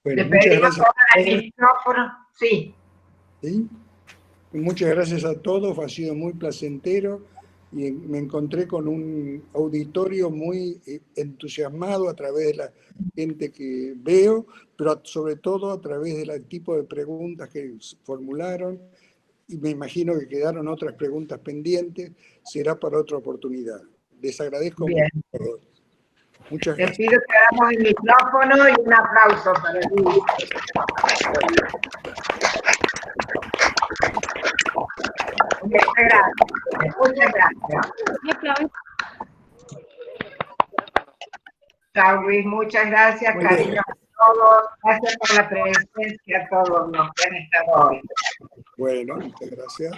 Bueno, muchas gracias. El micrófono, sí. ¿Sí? Muchas gracias a todos, ha sido muy placentero y me encontré con un auditorio muy entusiasmado a través de la gente que veo, pero sobre todo a través del tipo de preguntas que formularon, y me imagino que quedaron otras preguntas pendientes, será para otra oportunidad. Les agradezco mucho. Muchas gracias. Les pido que hagamos el micrófono y un aplauso para Luis. Muchas gracias. Chao, Luis, muchas gracias, cariño a todos. Gracias por la presencia a todos los que han estado hoy. Bueno, muchas gracias.